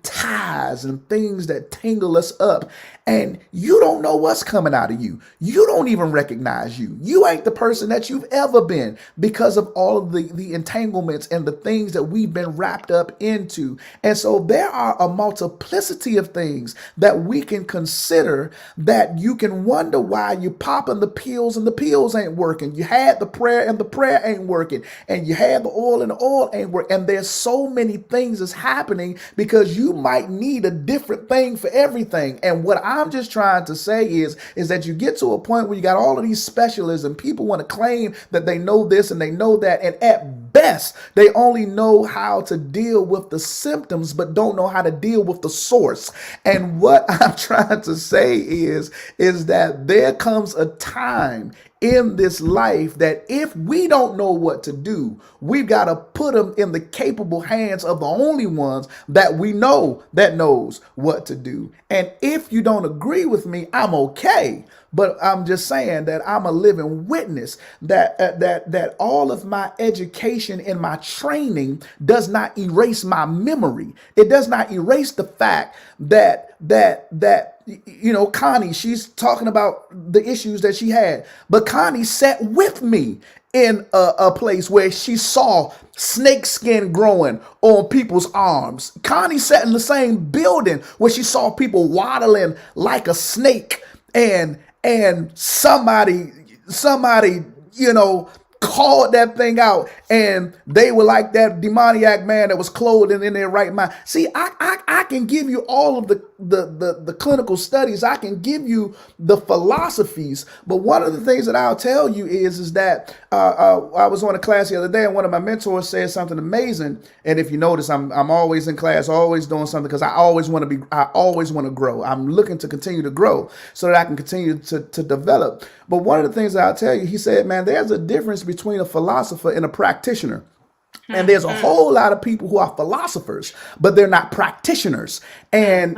ties and things that tangle us up, and you don't know what's coming out of you. You don't even recognize you ain't the person that you've ever been because of all of the entanglements and the things that we've been wrapped up into. And so there are a multiplicity of things that we can consider, that you can wonder why you popping the pills and the pills ain't working. You had the prayer and the prayer ain't working, and you had the oil and the oil ain't working. And there's so many things that's happening because you might need a different thing for everything. And what I'm just trying to say is that you get to a point where you got all of these specialists and people want to claim that they know this and they know that, and at best they only know how to deal with the symptoms but don't know how to deal with the source. And what I'm trying to say is that there comes a time in this life that if we don't know what to do, we've got to put them in the capable hands of the only ones that we know that knows what to do. And if you don't agree with me, I'm okay. But I'm just saying that I'm a living witness that all of my education and my training does not erase my memory. It does not erase the fact that Connie, she's talking about the issues that she had, but Connie sat with me in a place where she saw snake skin growing on people's arms. Connie sat in the same building where she saw people waddling like a snake, and somebody called that thing out, and they were like that demoniac man that was clothed in their right mind. See, I can give you all of the clinical studies. I can give you the philosophies. But one of the things that I'll tell you is that I was on a class the other day, and one of my mentors said something amazing. And if you notice, I'm always in class, always doing something, because I always want to grow. I'm looking to continue to grow so that I can continue to develop. But one of the things that I'll tell you, he said, man, there's a difference between a philosopher and a practitioner. And there's a whole lot of people who are philosophers, but they're not practitioners. And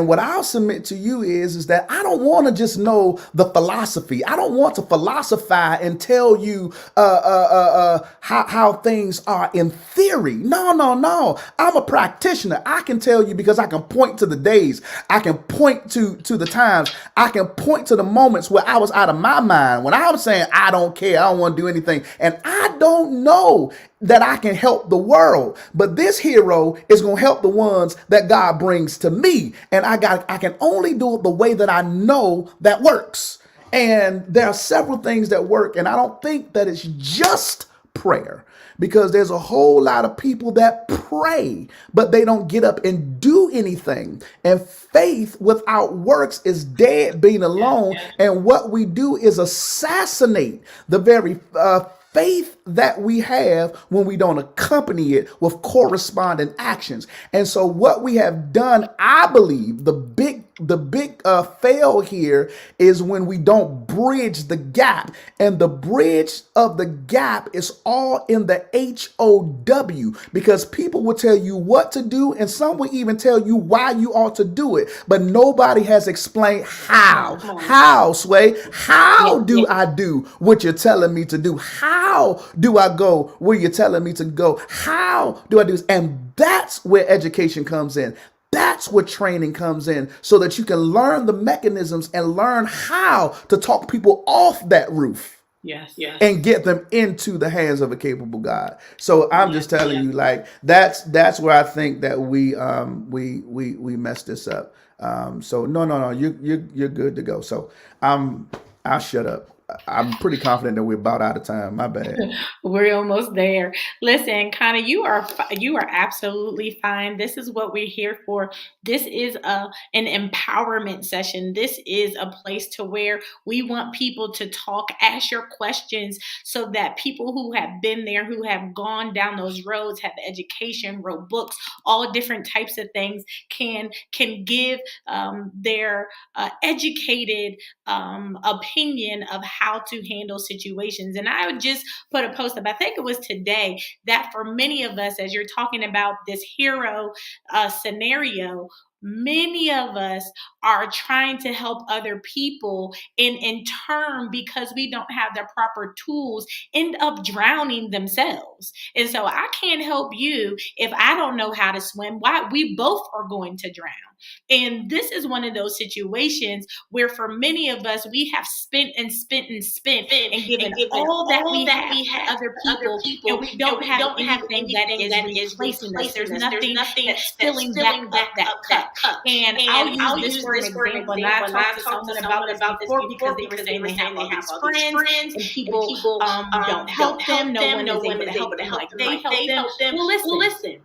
what I'll submit to you is that I don't want to just know the philosophy. I don't want to philosophize and tell you how things are in theory. No. I'm a practitioner. I can tell you because I can point to the days. I can point to the times. I can point to the moments where I was out of my mind, when I was saying, I don't care, I don't want to do anything. And I don't know that I can help the world, but this hero is going to help the ones that God brings to me. And I can only do it the way that I know that works. And there are several things that work. And I don't think that it's just prayer, because there's a whole lot of people that pray, but they don't get up and do anything. And faith without works is dead being alone. And what we do is assassinate the very faith that we have when we don't accompany it with corresponding actions. And so what we have done, I believe, the big fail here is when we don't bridge the gap. And the bridge of the gap is all in the HOW, because people will tell you what to do, and some will even tell you why you ought to do it, but nobody has explained how. How, Sway? How do I do what you're telling me to do? How do I go where you're telling me to go? How do I do this? And that's where education comes in. That's where training comes in so that you can learn the mechanisms and learn how to talk people off that roof Yes. and get them into the hands of a capable God. So I'm just telling you, like that's where I think that we messed this up. So no, you're good to go. So I'll shut up. I'm pretty confident that we're about out of time. My bad. We're almost there. Listen, Connie, you are absolutely fine. This is what we're here for. This is an empowerment session. This is a place to where we want people to talk, ask your questions, so that people who have been there, who have gone down those roads, have education, wrote books, all different types of things, can give their educated opinion of how to handle situations. And I would just put a post up, I think it was today, that for many of us, as you're talking about this hero scenario, many of us are trying to help other people, and in turn, because we don't have the proper tools, end up drowning themselves. And so I can't help you if I don't know how to swim. Why? We both are going to drown. And this is one of those situations where for many of us, we have spent and given all that we have to other people, and we don't have anything that is replacing us. There's nothing that's filling back up that cup. And I'll use this for an example. And I talked to someone about this before because they were saying they have all these friends and people don't help them. No one is able to help them like they help them. Well, listen.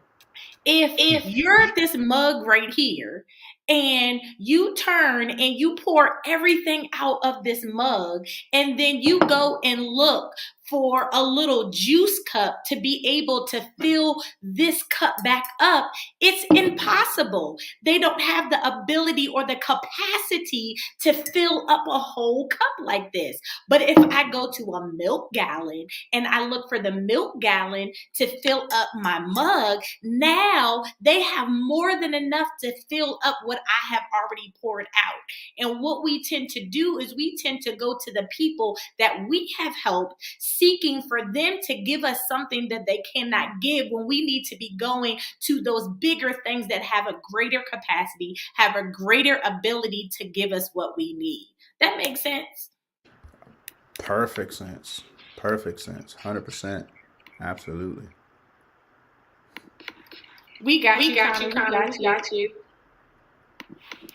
If you're this mug right here and you turn and you pour everything out of this mug, and then you go and look for a little juice cup to be able to fill this cup back up, it's impossible. They don't have the ability or the capacity to fill up a whole cup like this. But if I go to a milk gallon and I look for the milk gallon to fill up my mug, now they have more than enough to fill up what I have already poured out. And what we tend to do is we tend to go to the people that we have helped, seeking for them to give us something that they cannot give, when we need to be going to those bigger things that have a greater capacity, have a greater ability to give us what we need. That makes sense? Perfect sense. 100%. Absolutely. We got you.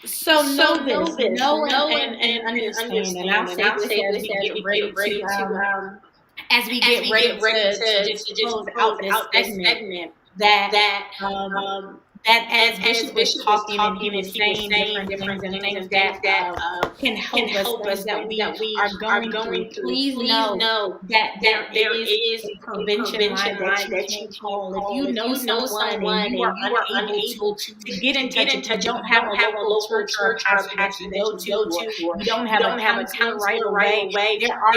So know and understand. And I'll say this as we get ready to as we get ready to just close out this segment, that as Bishop was talking and he was saying different things that can help us, that we are going through, please know that there is a prevention line that you can call. If you know someone and you are unable to get in touch, if you don't have a local church or pastor that you go to, or you don't have a counselor right away, there are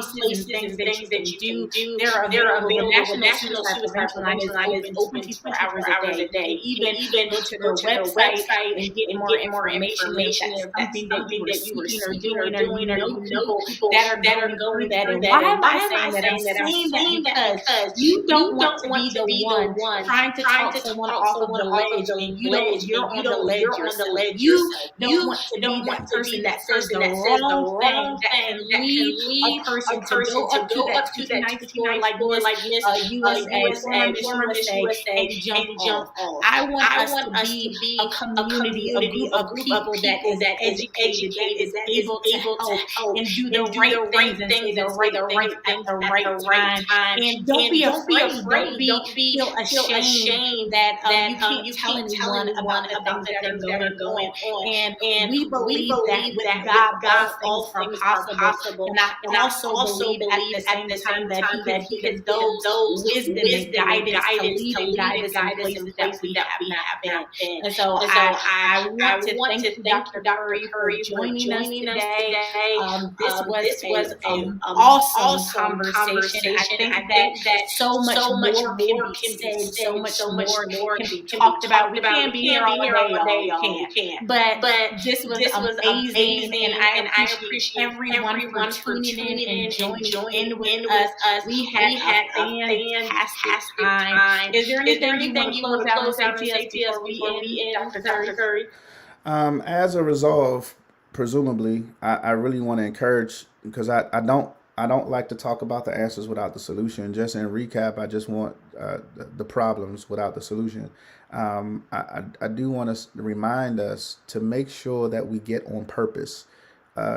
places and things that you do. They're available. The National Suicide Prevention Line is open 24 hours a day. Even go to their website and get more information. If that's something that you were seeking or doing, or you know people that are going through that. And why am I saying that? I'm saying that because you don't want to be the one trying to talk someone off of the ledge, and you're on the ledge yourself. You don't want to be that person that says the wrong thing that can lead a person to go up to that 59th floor like Miss USA, former Miss USA, and jump off. I want us to be a community, a group of people that is educated, that is able to help and do the right things and say the right things at the right time. And don't be afraid. Don't feel ashamed that you can't tell anyone about the things that are going on. And we believe that with God, all things are possible. And I also believe at the same time that He gives those wisdom and guidance to lead and guide us in places that we have been. And so I want to thank Dr. Curry for joining us today. This was an awesome conversation. I think that so much more can be said, so much more can be talked about. We can't be here all day, y'all. Can't. But this was amazing, and I appreciate everyone for tuning in and joining in with us. We had a fantastic time. Is there anything you want to close out and say to before we end, Dr. Curry? As a resolve, presumably, I really want to encourage because I don't like to talk about the answers without the solution. Just in recap, I just want the problems without the solution. I do want to remind us to make sure that we get on purpose,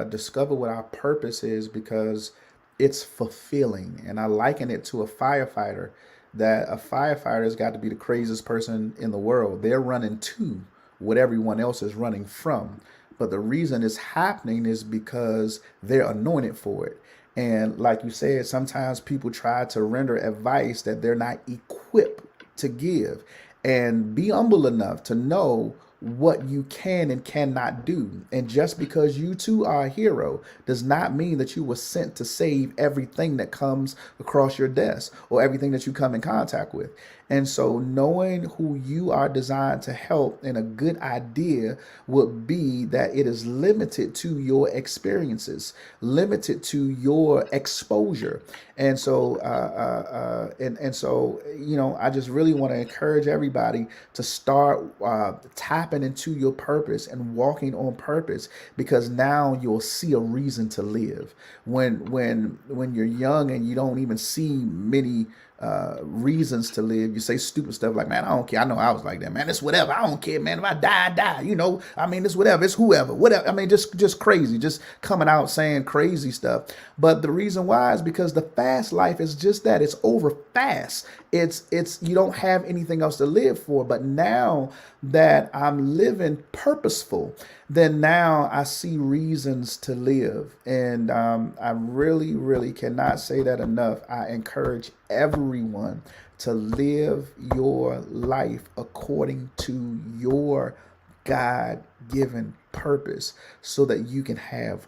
discover what our purpose is because it's fulfilling. And I liken it to a firefighter. That a firefighter has got to be the craziest person in the world. They're running to what everyone else is running from. But the reason it's happening is because they're anointed for it. And like you said, sometimes people try to render advice that they're not equipped to give. And be humble enough to know what you can and cannot do. And just because you too are a hero does not mean that you were sent to save everything that comes across your desk or everything that you come in contact with. And so knowing who you are designed to help, and a good idea would be that it is limited to your experiences, limited to your exposure. And so, I just really want to encourage everybody to start tapping into your purpose and walking on purpose, because now you'll see a reason to live. When you're young and you don't even see many reasons to live, you say stupid stuff like, man, I don't care. I know I was like that, man. It's whatever. I don't care, man. If I die, I die. I mean, it's whatever. It's whoever, whatever. I mean, just crazy, just coming out saying crazy stuff. But the reason why is because the fast life is just that. It's over fast. It's you don't have anything else to live for. But now that I'm living purposeful, then now I see reasons to live. And I really, really cannot say that enough. I encourage everyone to live your life according to your God-given purpose so that you can have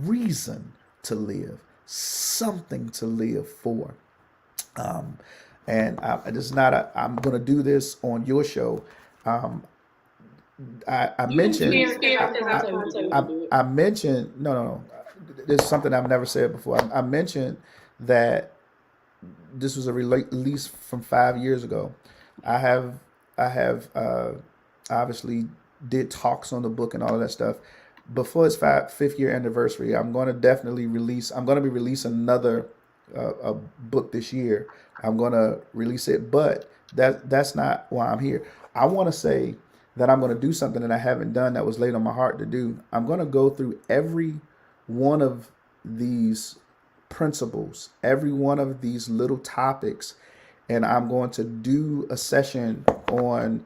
reason to live, something to live for. It's not I'm going to do this on your show. I mentioned, I mentioned, no. There's something I've never said before. I mentioned that this was a release from 5 years ago. I have obviously did talks on the book and all of that stuff. Before its fifth year anniversary, I'm going to be releasing another a book this year. I'm going to release it, but that's not why I'm here. I want to say that I'm going to do something that I haven't done that was laid on my heart to do. I'm going to go through every one of these principles, every one of these little topics, and I'm going to do a session on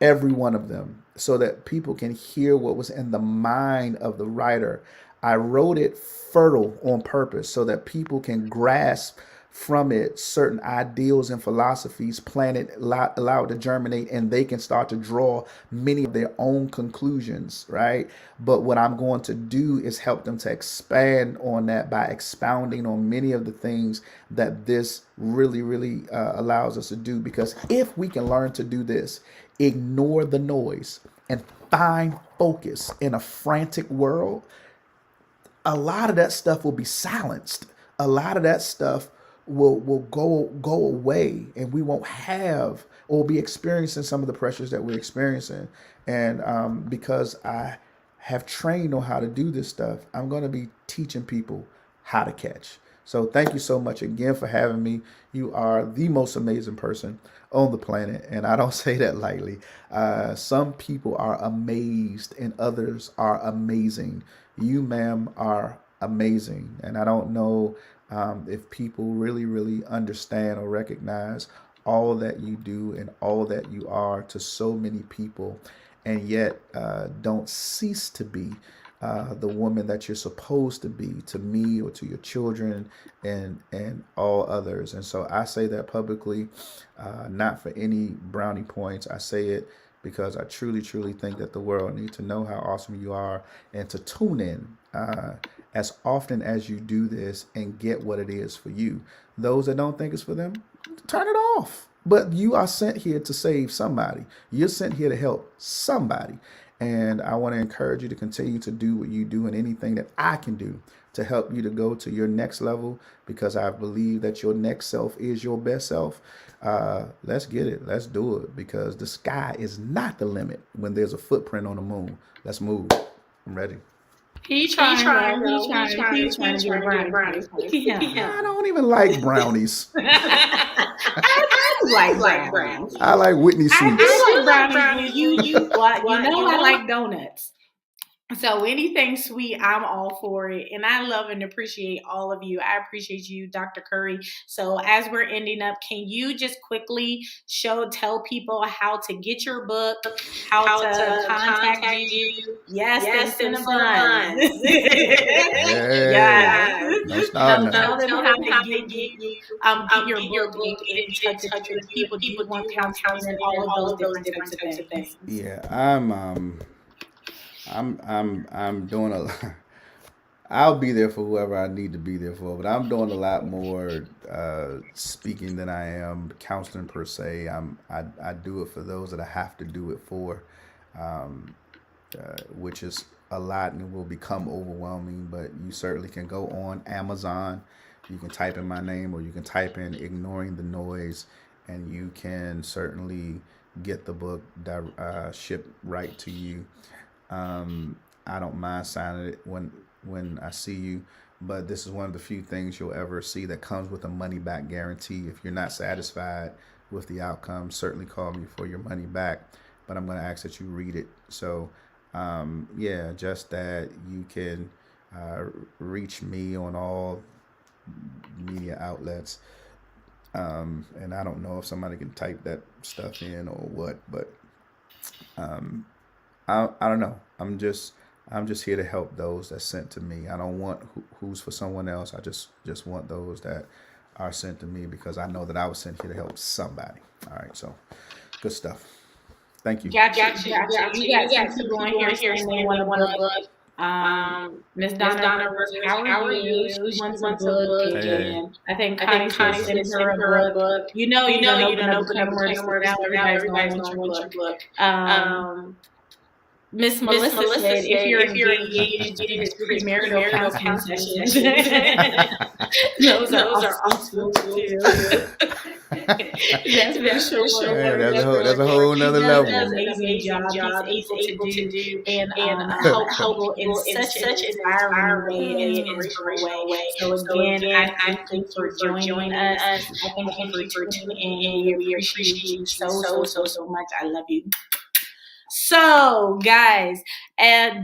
every one of them so that people can hear what was in the mind of the writer. I wrote it fertile on purpose so that people can grasp from it certain ideals and philosophies, plant it, allow it to germinate, and they can start to draw many of their own conclusions, right? But what I'm going to do is help them to expand on that by expounding on many of the things that this really, really allows us to do. Because if we can learn to do this, ignore the noise and find focus in a frantic world, a lot of that stuff will be silenced. A lot of that stuff will go away, and we won't have or be experiencing some of the pressures that we're experiencing. And because I have trained on how to do this stuff, I'm going to be teaching people how to catch. So thank you so much again for having me. You are the most amazing person on the planet, and I don't say that lightly. Some people are amazed and others are amazing. You, ma'am, are amazing. And I don't know if people really, really understand or recognize all that you do and all that you are to so many people, and yet don't cease to be the woman that you're supposed to be to me or to your children and all others. And so I say that publicly, not for any brownie points. I say it because I truly, truly think that the world needs to know how awesome you are, and to tune in as often as you do this and get what it is for you. Those that don't think it's for them, turn it off. But you are sent here to save somebody. You're sent here to help somebody. And I want to encourage you to continue to do what you do and anything that I can do to help you to go to your next level, because I believe that your next self is your best self. Let's get it. Let's do it, because the sky is not the limit when there's a footprint on the moon. Let's move. I'm ready. He He trying, trying, though. though. He trying to get a brownie. Look at him. I don't even like brownies. I do like brownies. I like Whitney I sweets. do like brownies. Well, you know I know like donuts. So anything sweet, I'm all for it. And I love and appreciate all of you. I appreciate you, Dr. Curry. So as we're ending up, can you just quickly tell people how to get your book, how to contact you? Yes, the Cinnabon. Hey, don't start now. Tell them how to get your book and get in touch with people. Do you want counseling and all of those different types of things? Yeah, I'm doing a lot. I'll be there for whoever I need to be there for, but I'm doing a lot more speaking than I am counseling per se. I do it for those that I have to do it for, which is a lot and it will become overwhelming. But you certainly can go on Amazon. You can type in my name, or you can type in "Ignoring the Noise," and you can certainly get the book shipped right to you. I don't mind signing it when I see you, but this is one of the few things you'll ever see that comes with a money back guarantee. If you're not satisfied with the outcome, certainly call me for your money back, but I'm going to ask that you read it. So yeah, just that you can reach me on all media outlets. And I don't know if somebody can type that stuff in or what, but I don't know. I'm just here to help those that's sent to me. I don't want who's for someone else. I just want those that are sent to me, because I know that I was sent here to help somebody. All right, so good stuff. Thank you. Gotcha. You got some people on here saying they want a book. Miss Donna, how are you? She wants a book. Hey. And I think Connie sent her a book. You don't open up the now everybody's going to want your book. Miss Melissa said, if you're engaged, get into premarital counseling sessions. Those are awesome too. That's for sure. Hey, that's a whole nother level. Does an amazing job. He's able to do and help people in such an inspiring way and inspirational way. So again, I thank you for joining us. I thank you for tuning in. We appreciate you so much. I love you. So, guys,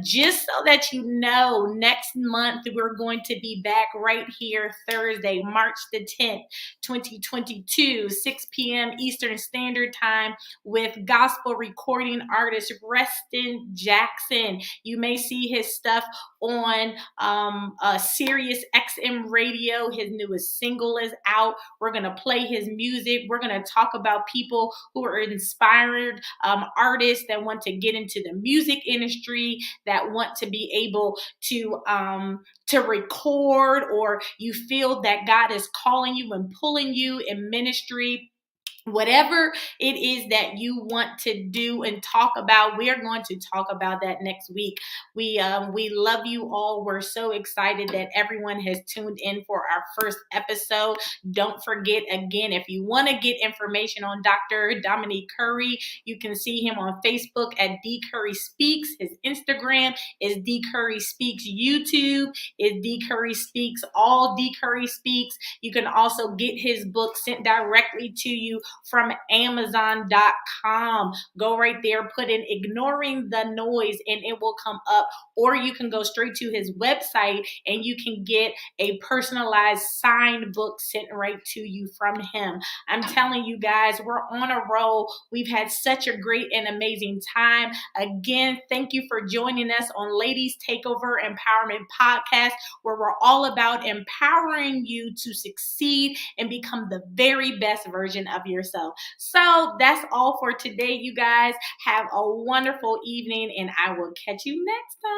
just so that you know, next month we're going to be back right here Thursday, March the 10th, 2022, 6 p.m. Eastern Standard Time with gospel recording artist Reston Jackson. You may see his stuff on Sirius XM Radio. His newest single is out. We're going to play his music. We're going to talk about people who are inspired artists that want to get into the music industry, that want to be able to record, or you feel that God is calling you and pulling you in ministry. Whatever it is that you want to do and talk about, we are going to talk about that next week. We love you all. We're so excited that everyone has tuned in for our first episode. Don't forget, again, if you want to get information on Dr. Dominique Curry, you can see him on Facebook at D Curry Speaks. His Instagram is D Curry Speaks. YouTube is D Curry Speaks. All D Curry Speaks. You can also get his book sent directly to you from Amazon.com. Go right there, put in Ignoring the Noise, and it will come up. Or you can go straight to his website and you can get a personalized signed book sent right to you from him. I'm telling you guys, we're on a roll. We've had such a great and amazing time. Again, thank you for joining us on Ladies Takeover Empowerment Podcast, where we're all about empowering you to succeed and become the very best version of yourself. So that's all for today, you guys. Have a wonderful evening, and I will catch you next time.